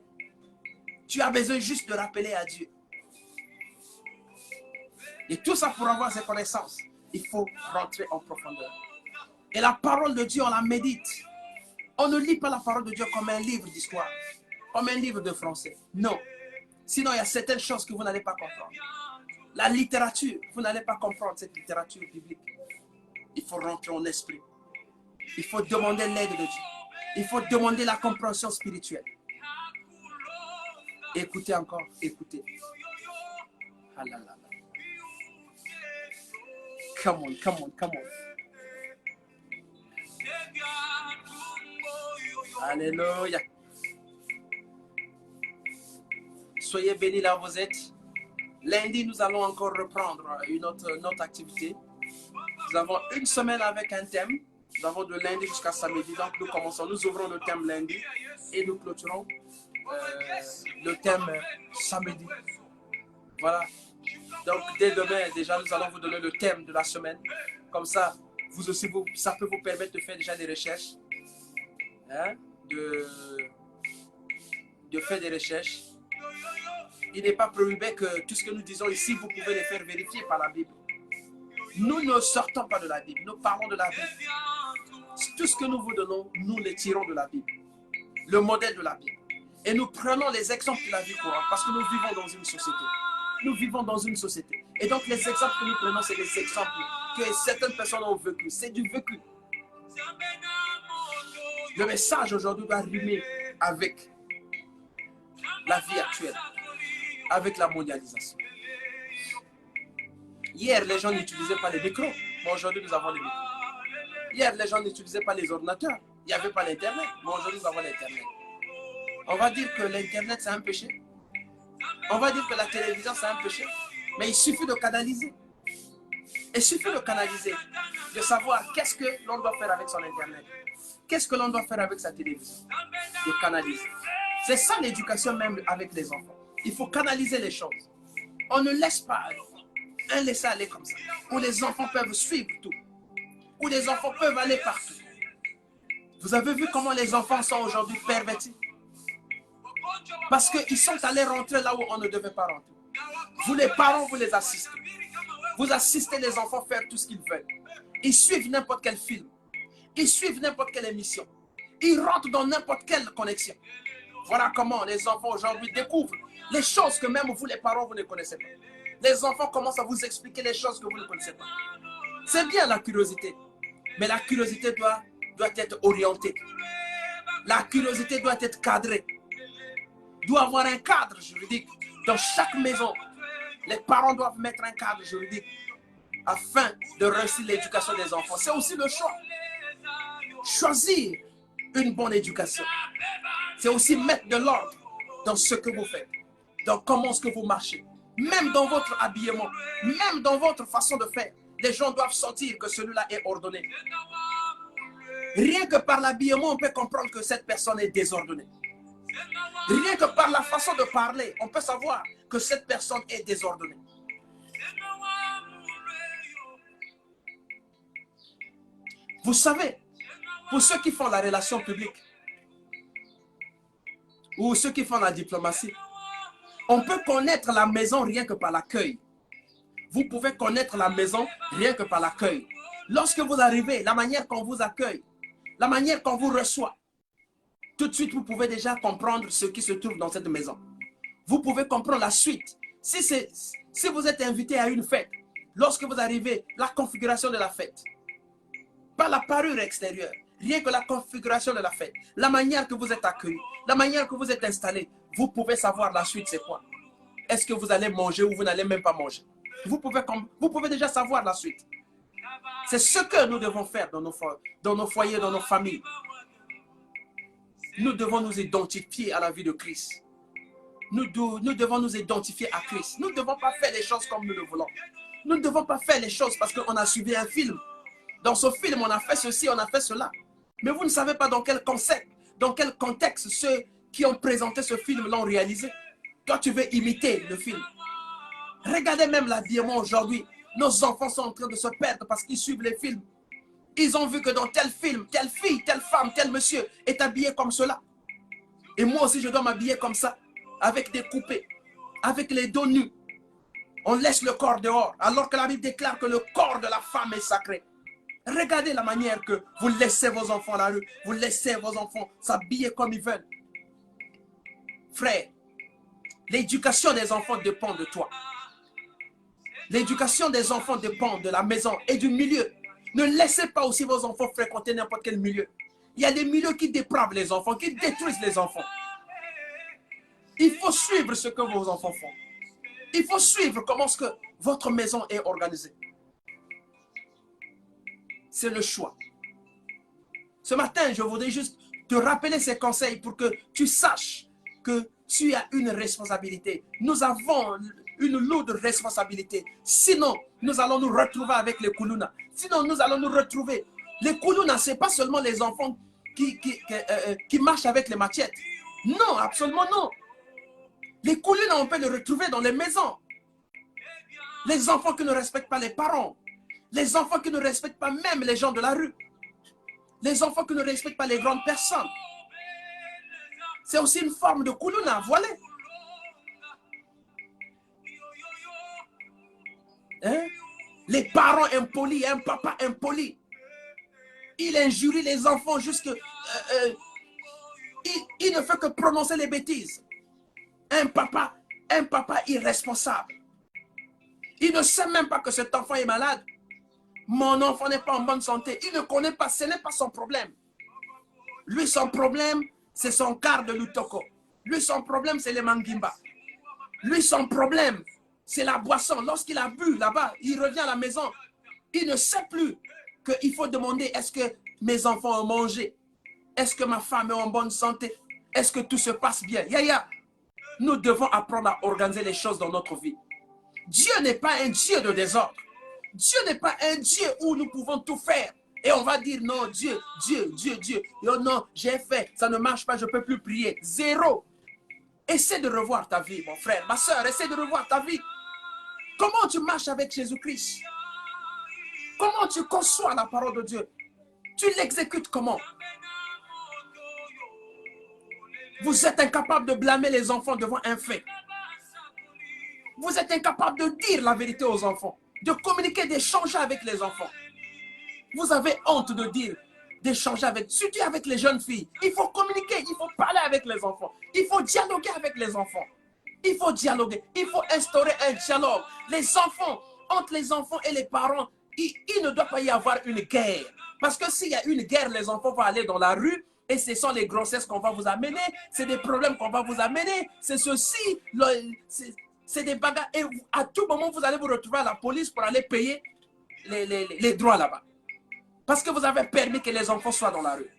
Tu as besoin juste de rappeler à Dieu. Et tout ça pour avoir ces connaissances, il faut rentrer en profondeur. Et la parole de Dieu, on la médite. On ne lit pas la parole de Dieu comme un livre d'histoire, comme un livre de français. Non. Sinon, il y a certaines choses que vous n'allez pas comprendre. La littérature, vous n'allez pas comprendre cette littérature biblique. Il faut rentrer en esprit. Il faut demander l'aide de Dieu. Il faut demander la compréhension spirituelle. Écoutez encore, écoutez. Ah là là là. Come on, come on, come on. Alléluia. Soyez bénis là où vous êtes. Lundi, nous allons encore reprendre notre activité. Nous avons une semaine avec un thème. Nous avons de lundi jusqu'à samedi. Donc, nous commençons, nous ouvrons le thème lundi et nous clôturons le thème samedi. Voilà. Donc, dès demain, déjà, nous allons vous donner le thème de la semaine. Comme ça, vous aussi, ça peut vous permettre de faire déjà des recherches. Hein, de faire des recherches. Il n'est pas prohibé que tout ce que nous disons ici, vous pouvez les faire vérifier par la Bible. Nous ne sortons pas de la Bible, nous parlons de la Bible. Tout ce que nous vous donnons, nous les tirons de la Bible. Le modèle de la Bible. Et nous prenons les exemples de la vie courante parce que nous vivons dans une société. Nous vivons dans une société. Et donc les exemples que nous prenons, c'est des exemples que certaines personnes ont vécu. C'est du vécu. Le message aujourd'hui doit rimer avec la vie actuelle, avec la mondialisation. Hier, les gens n'utilisaient pas les micros. Mais aujourd'hui, nous avons les micros. Hier, les gens n'utilisaient pas les ordinateurs. Il n'y avait pas l'Internet. Mais aujourd'hui, nous avons l'Internet. On va dire que l'Internet, c'est un péché. On va dire que la télévision, c'est un péché. Mais il suffit de canaliser. Il suffit de canaliser. De savoir qu'est-ce que l'on doit faire avec son Internet. Qu'est-ce que l'on doit faire avec sa télévision. De canaliser. C'est ça l'éducation même avec les enfants. Il faut canaliser les choses. On ne laisse pas un laisser aller comme ça. Où les enfants peuvent suivre tout. Où les enfants peuvent aller partout. Vous avez vu comment les enfants sont aujourd'hui pervertis? Parce qu'ils sont allés rentrer là où on ne devait pas rentrer. Vous les parents, vous les assistez. Vous assistez les enfants faire tout ce qu'ils veulent. Ils suivent n'importe quel film. Ils suivent n'importe quelle émission. Ils rentrent dans n'importe quelle connexion. Voilà comment les enfants aujourd'hui découvrent les choses que même vous les parents, vous ne connaissez pas. Les enfants commencent à vous expliquer les choses que vous ne connaissez pas. C'est bien la curiosité. Mais la curiosité doit être orientée. La curiosité doit être cadrée. Doit avoir un cadre juridique. Dans chaque maison, les parents doivent mettre un cadre juridique afin de réussir l'éducation des enfants. C'est aussi le choix. Choisir une bonne éducation. C'est aussi mettre de l'ordre dans ce que vous faites, dans comment est-ce que vous marchez. Même dans votre habillement, même dans votre façon de faire, les gens doivent sentir que celui-là est ordonné. Rien que par l'habillement, on peut comprendre que cette personne est désordonnée. Rien que par la façon de parler, on peut savoir que cette personne est désordonnée. Vous savez, pour ceux qui font la relation publique, ou ceux qui font la diplomatie, on peut connaître la maison rien que par l'accueil. Vous pouvez connaître la maison rien que par l'accueil. Lorsque vous arrivez, la manière qu'on vous accueille, la manière qu'on vous reçoit, tout de suite, vous pouvez déjà comprendre ce qui se trouve dans cette maison. Vous pouvez comprendre la suite. Si vous êtes invité à une fête, lorsque vous arrivez, la configuration de la fête, pas la parure extérieure, rien que la configuration de la fête, la manière que vous êtes accueilli, la manière que vous êtes installé, vous pouvez savoir la suite, c'est quoi. Est-ce que vous allez manger ou vous n'allez même pas manger? Vous pouvez déjà savoir la suite. C'est ce que nous devons faire dans nos foyers, dans nos familles. Nous devons nous identifier à la vie de Christ. Nous devons nous identifier à Christ. Nous ne devons pas faire les choses comme nous le voulons. Nous ne devons pas faire les choses parce qu'on a suivi un film. Dans ce film, on a fait ceci, on a fait cela. Mais vous ne savez pas dans quel contexte ceux qui ont présenté ce film l'ont réalisé. Toi, tu veux imiter le film. Regardez même l'habillement aujourd'hui. Nos enfants sont en train de se perdre parce qu'ils suivent les films. Ils ont vu que dans tel film, telle fille, telle femme, tel monsieur est habillé comme cela. Et moi aussi, je dois m'habiller comme ça, avec des coupés, avec les dos nus. On laisse le corps dehors, alors que la Bible déclare que le corps de la femme est sacré. Regardez la manière que vous laissez vos enfants à la rue. Vous laissez vos enfants s'habiller comme ils veulent. Frère, l'éducation des enfants dépend de toi. L'éducation des enfants dépend de la maison et du milieu. Ne laissez pas aussi vos enfants fréquenter n'importe quel milieu. Il y a des milieux qui dépravent les enfants, qui détruisent les enfants. Il faut suivre ce que vos enfants font. Il faut suivre comment est-ce que votre maison est organisée. C'est le choix. Ce matin, je voudrais juste te rappeler ces conseils pour que tu saches que tu as une responsabilité. Nous avons une lourde responsabilité. Sinon, nous allons nous retrouver avec les Koulouna. Sinon, nous allons nous retrouver. Les Koulouna, ce n'est pas seulement les enfants qui marchent avec les machettes. Non, absolument non. Les Koulouna, on peut les retrouver dans les maisons. Les enfants qui ne respectent pas les parents. Les enfants qui ne respectent pas même les gens de la rue. Les enfants qui ne respectent pas les grandes personnes. C'est aussi une forme de Koulouna, voilà. Hein? Les parents impolis, un papa impoli. Il injurie les enfants jusque... il ne fait que prononcer les bêtises. Un papa irresponsable. Il ne sait même pas que cet enfant est malade. Mon enfant n'est pas en bonne santé. Il ne connaît pas, ce n'est pas son problème. Lui, son problème, c'est son quart de lutoko. Lui, son problème, c'est les mangimba. Lui, son problème, c'est la boisson. Lorsqu'il a bu là-bas, il revient à la maison. Il ne sait plus qu'il faut demander, est-ce que mes enfants ont mangé? Est-ce que ma femme est en bonne santé? Est-ce que tout se passe bien? Yaya, nous devons apprendre à organiser les choses dans notre vie. Dieu n'est pas un Dieu de désordre. Dieu n'est pas un Dieu où nous pouvons tout faire. Et on va dire non, Dieu. Et oh non, j'ai fait, ça ne marche pas, je ne peux plus prier. Zéro. Essaie de revoir ta vie, mon frère, ma soeur, essaie de revoir ta vie. Comment tu marches avec Jésus-Christ? Comment tu conçois la parole de Dieu? Tu l'exécutes comment? Vous êtes incapable de blâmer les enfants devant un fait. Vous êtes incapable de dire la vérité aux enfants, de communiquer, d'échanger avec les enfants. Vous avez honte de dire, d'échanger avec, surtout avec les jeunes filles. Il faut communiquer, il faut parler avec les enfants. Il faut dialoguer avec les enfants. Il faut dialoguer, il faut instaurer un dialogue. Les enfants, entre les enfants et les parents, il ne doit pas y avoir une guerre. Parce que s'il y a une guerre, les enfants vont aller dans la rue et ce sont les grossesses qu'on va vous amener, c'est des problèmes qu'on va vous amener, c'est ceci, c'est des bagarres. Et à tout moment, vous allez vous retrouver à la police pour aller payer les droits là-bas. Parce que vous avez permis que les enfants soient dans la rue.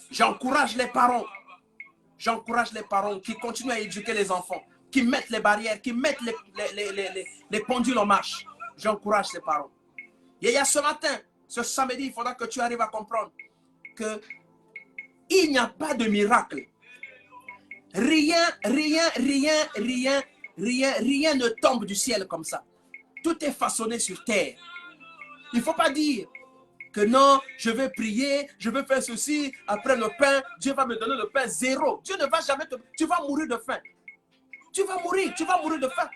J'encourage les parents. J'encourage les parents qui continuent à éduquer les enfants, qui mettent les barrières, qui mettent les pendules en marche. J'encourage les parents. Et il y a ce matin, ce samedi, il faudra que tu arrives à comprendre qu'il n'y a pas de miracle. Rien ne tombe du ciel comme ça. Tout est façonné sur terre. Il ne faut pas dire que non, je vais prier, je vais faire ceci, après le pain, Dieu va me donner le pain. Zéro. Dieu ne va jamais te... Tu vas mourir de faim. Tu vas mourir de faim.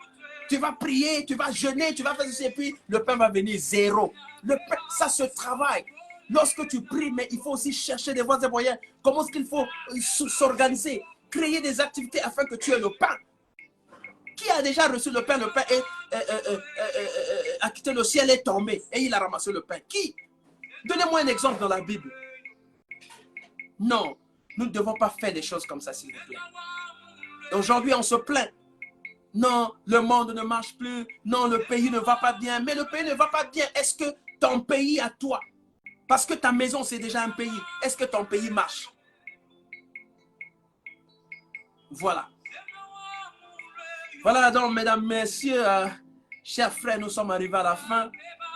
Tu vas prier, tu vas jeûner, tu vas faire ceci et puis le pain va venir. Zéro. Le pain, ça se travaille. Lorsque tu pries, mais il faut aussi chercher des voies et moyens. Comment est-ce qu'il faut s'organiser, créer des activités afin que tu aies le pain. Qui a déjà reçu le pain? Le pain a quitté le ciel, est tombé et il a ramassé le pain. Qui? Donnez-moi un exemple dans la Bible. Non, nous ne devons pas faire des choses comme ça, s'il vous plaît. Aujourd'hui, on se plaint. Non, le monde ne marche plus. Non, le pays ne va pas bien. Mais le pays ne va pas bien. Est-ce que ton pays à toi, parce que ta maison, c'est déjà un pays, est-ce que ton pays marche? Voilà. Voilà donc, mesdames, messieurs, chers frères, nous sommes arrivés à la fin.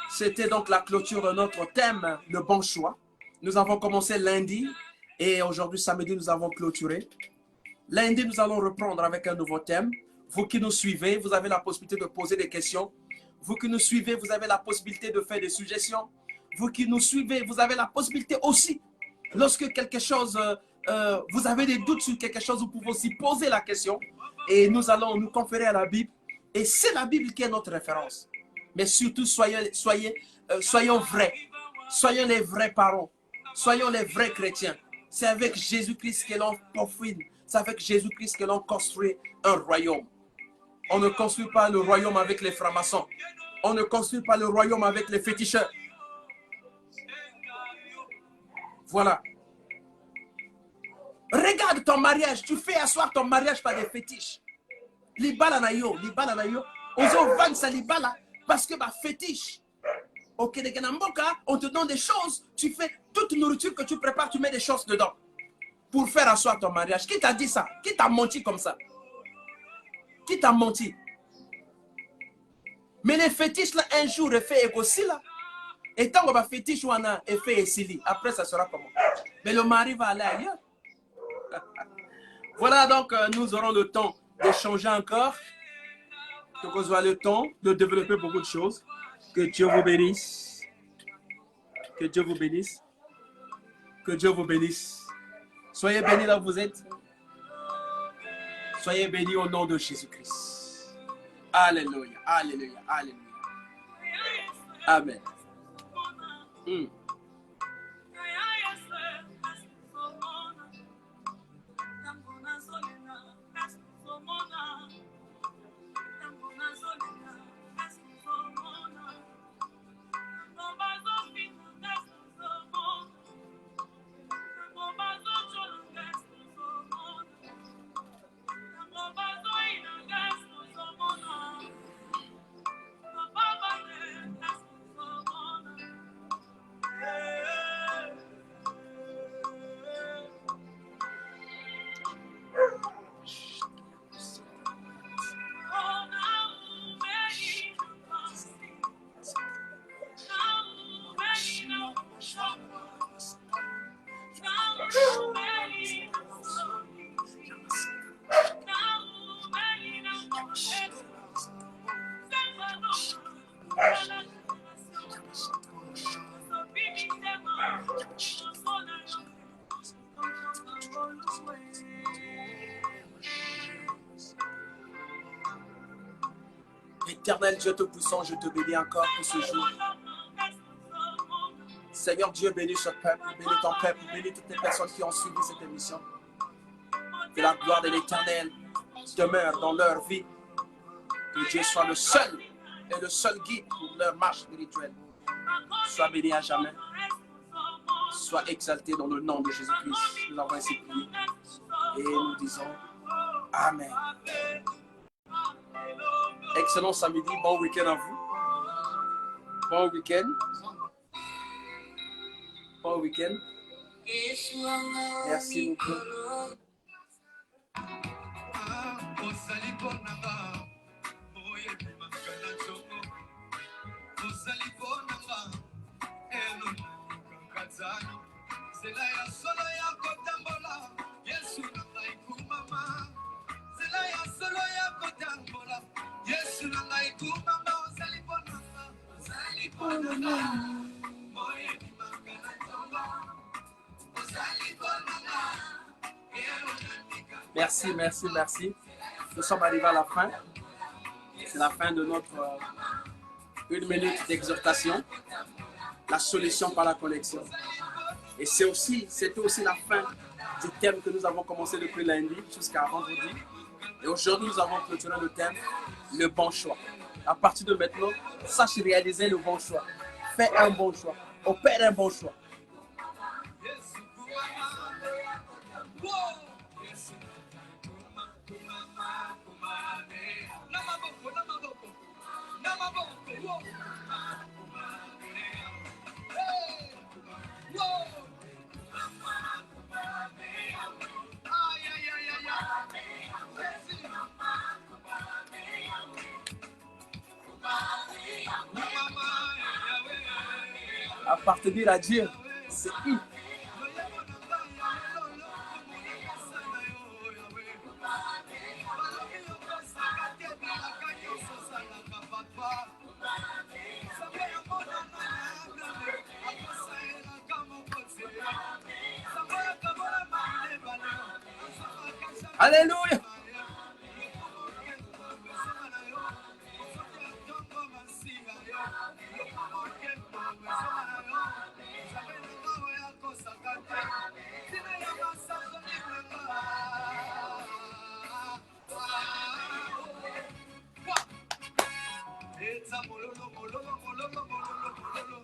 C'était donc la clôture de notre thème, le bon choix. Nous avons commencé lundi et aujourd'hui, samedi, nous avons clôturé. Lundi, nous allons reprendre avec un nouveau thème. Vous qui nous suivez, vous avez la possibilité de poser des questions. Vous qui nous suivez, vous avez la possibilité de faire des suggestions. Vous qui nous suivez, vous avez la possibilité aussi, lorsque quelque chose, vous avez des doutes sur quelque chose, vous pouvez aussi poser la question. Et nous allons nous conférer à la Bible. Et c'est la Bible qui est notre référence. Mais surtout, soyons vrais. Soyons les vrais parents. Soyons les vrais chrétiens. C'est avec Jésus-Christ que l'on profite. C'est avec Jésus-Christ que l'on construit un royaume. On ne construit pas le royaume avec les francs-maçons. On ne construit pas le royaume avec les féticheurs. Voilà. Regarde ton mariage. Tu fais asseoir ton mariage par des fétiches. Libala na yo. Ozo vendre sa libala parce que ma fétiche. Au Kedeganamboka, on te donne des choses. Tu fais toute nourriture que tu prépares, tu mets des choses dedans. Pour faire asseoir ton mariage. Qui t'a dit ça? Qui t'a menti comme ça? Qui t'a menti? Mais les fétiches là, un jour, ils fait aussi là. Et tant qu'on va fétiche, on a fait ici. Après, ça sera comment? Mais le mari va aller ailleurs. Voilà, donc nous aurons le temps d'échanger encore. Donc, on aura le temps de développer beaucoup de choses. Que Dieu vous bénisse. Que Dieu vous bénisse. Que Dieu vous bénisse. Soyez bénis là où vous êtes. Soyez bénis au nom de Jésus-Christ. Alléluia, alléluia, alléluia. Amen. Éternel Dieu Tout-Puissant, je te bénis encore pour ce jour. Seigneur Dieu, bénis ce peuple, bénis ton peuple, bénis toutes les personnes qui ont suivi cette émission. Que la gloire de l'Éternel demeure dans leur vie. Que Dieu soit le seul et le seul guide pour leur marche spirituelle. Sois béni à jamais. Sois exalté dans le nom de Jésus-Christ. Nous avons ainsi prié. Et nous disons Amen. Excellent samedi, bon week-end à vous. Bon week-end. Bon week-end. Merci beaucoup. Merci, merci, merci. Nous sommes arrivés à la fin. C'est la fin de notre 1 minute d'exhortation. La solution par la connexion. Et c'était aussi la fin du thème que nous avons commencé depuis lundi jusqu'à vendredi. Et aujourd'hui, nous avons clôturé le thème, le bon choix. À partir de maintenant, sache réaliser le bon choix. Fais un bon choix. Opère un bon choix. Appartenir à Dieu, c'est qui? Alléluia. Eta mololo, mololo, mololo, mololo, mololo.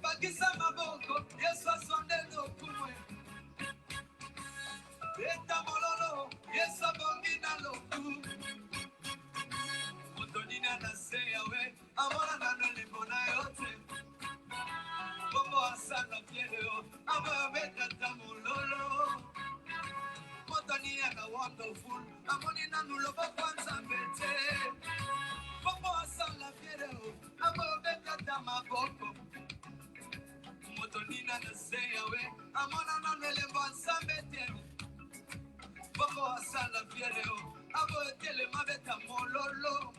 Pakisa maboko, Yesu asondelo kumwe. Eta mololo, Yesu abongina loku. Motonina na seyawe, amora na nolibona yote. Bobo asana fieleo, amora betata mololo. Motonina na wonderful, amoni na nulobo kwanza bete. Bobo asana fieleo, amora betata maboko. Motonina na seyawe, amora na nolibona sambete. Bobo asala fieleo, abo etele mabeta mololo.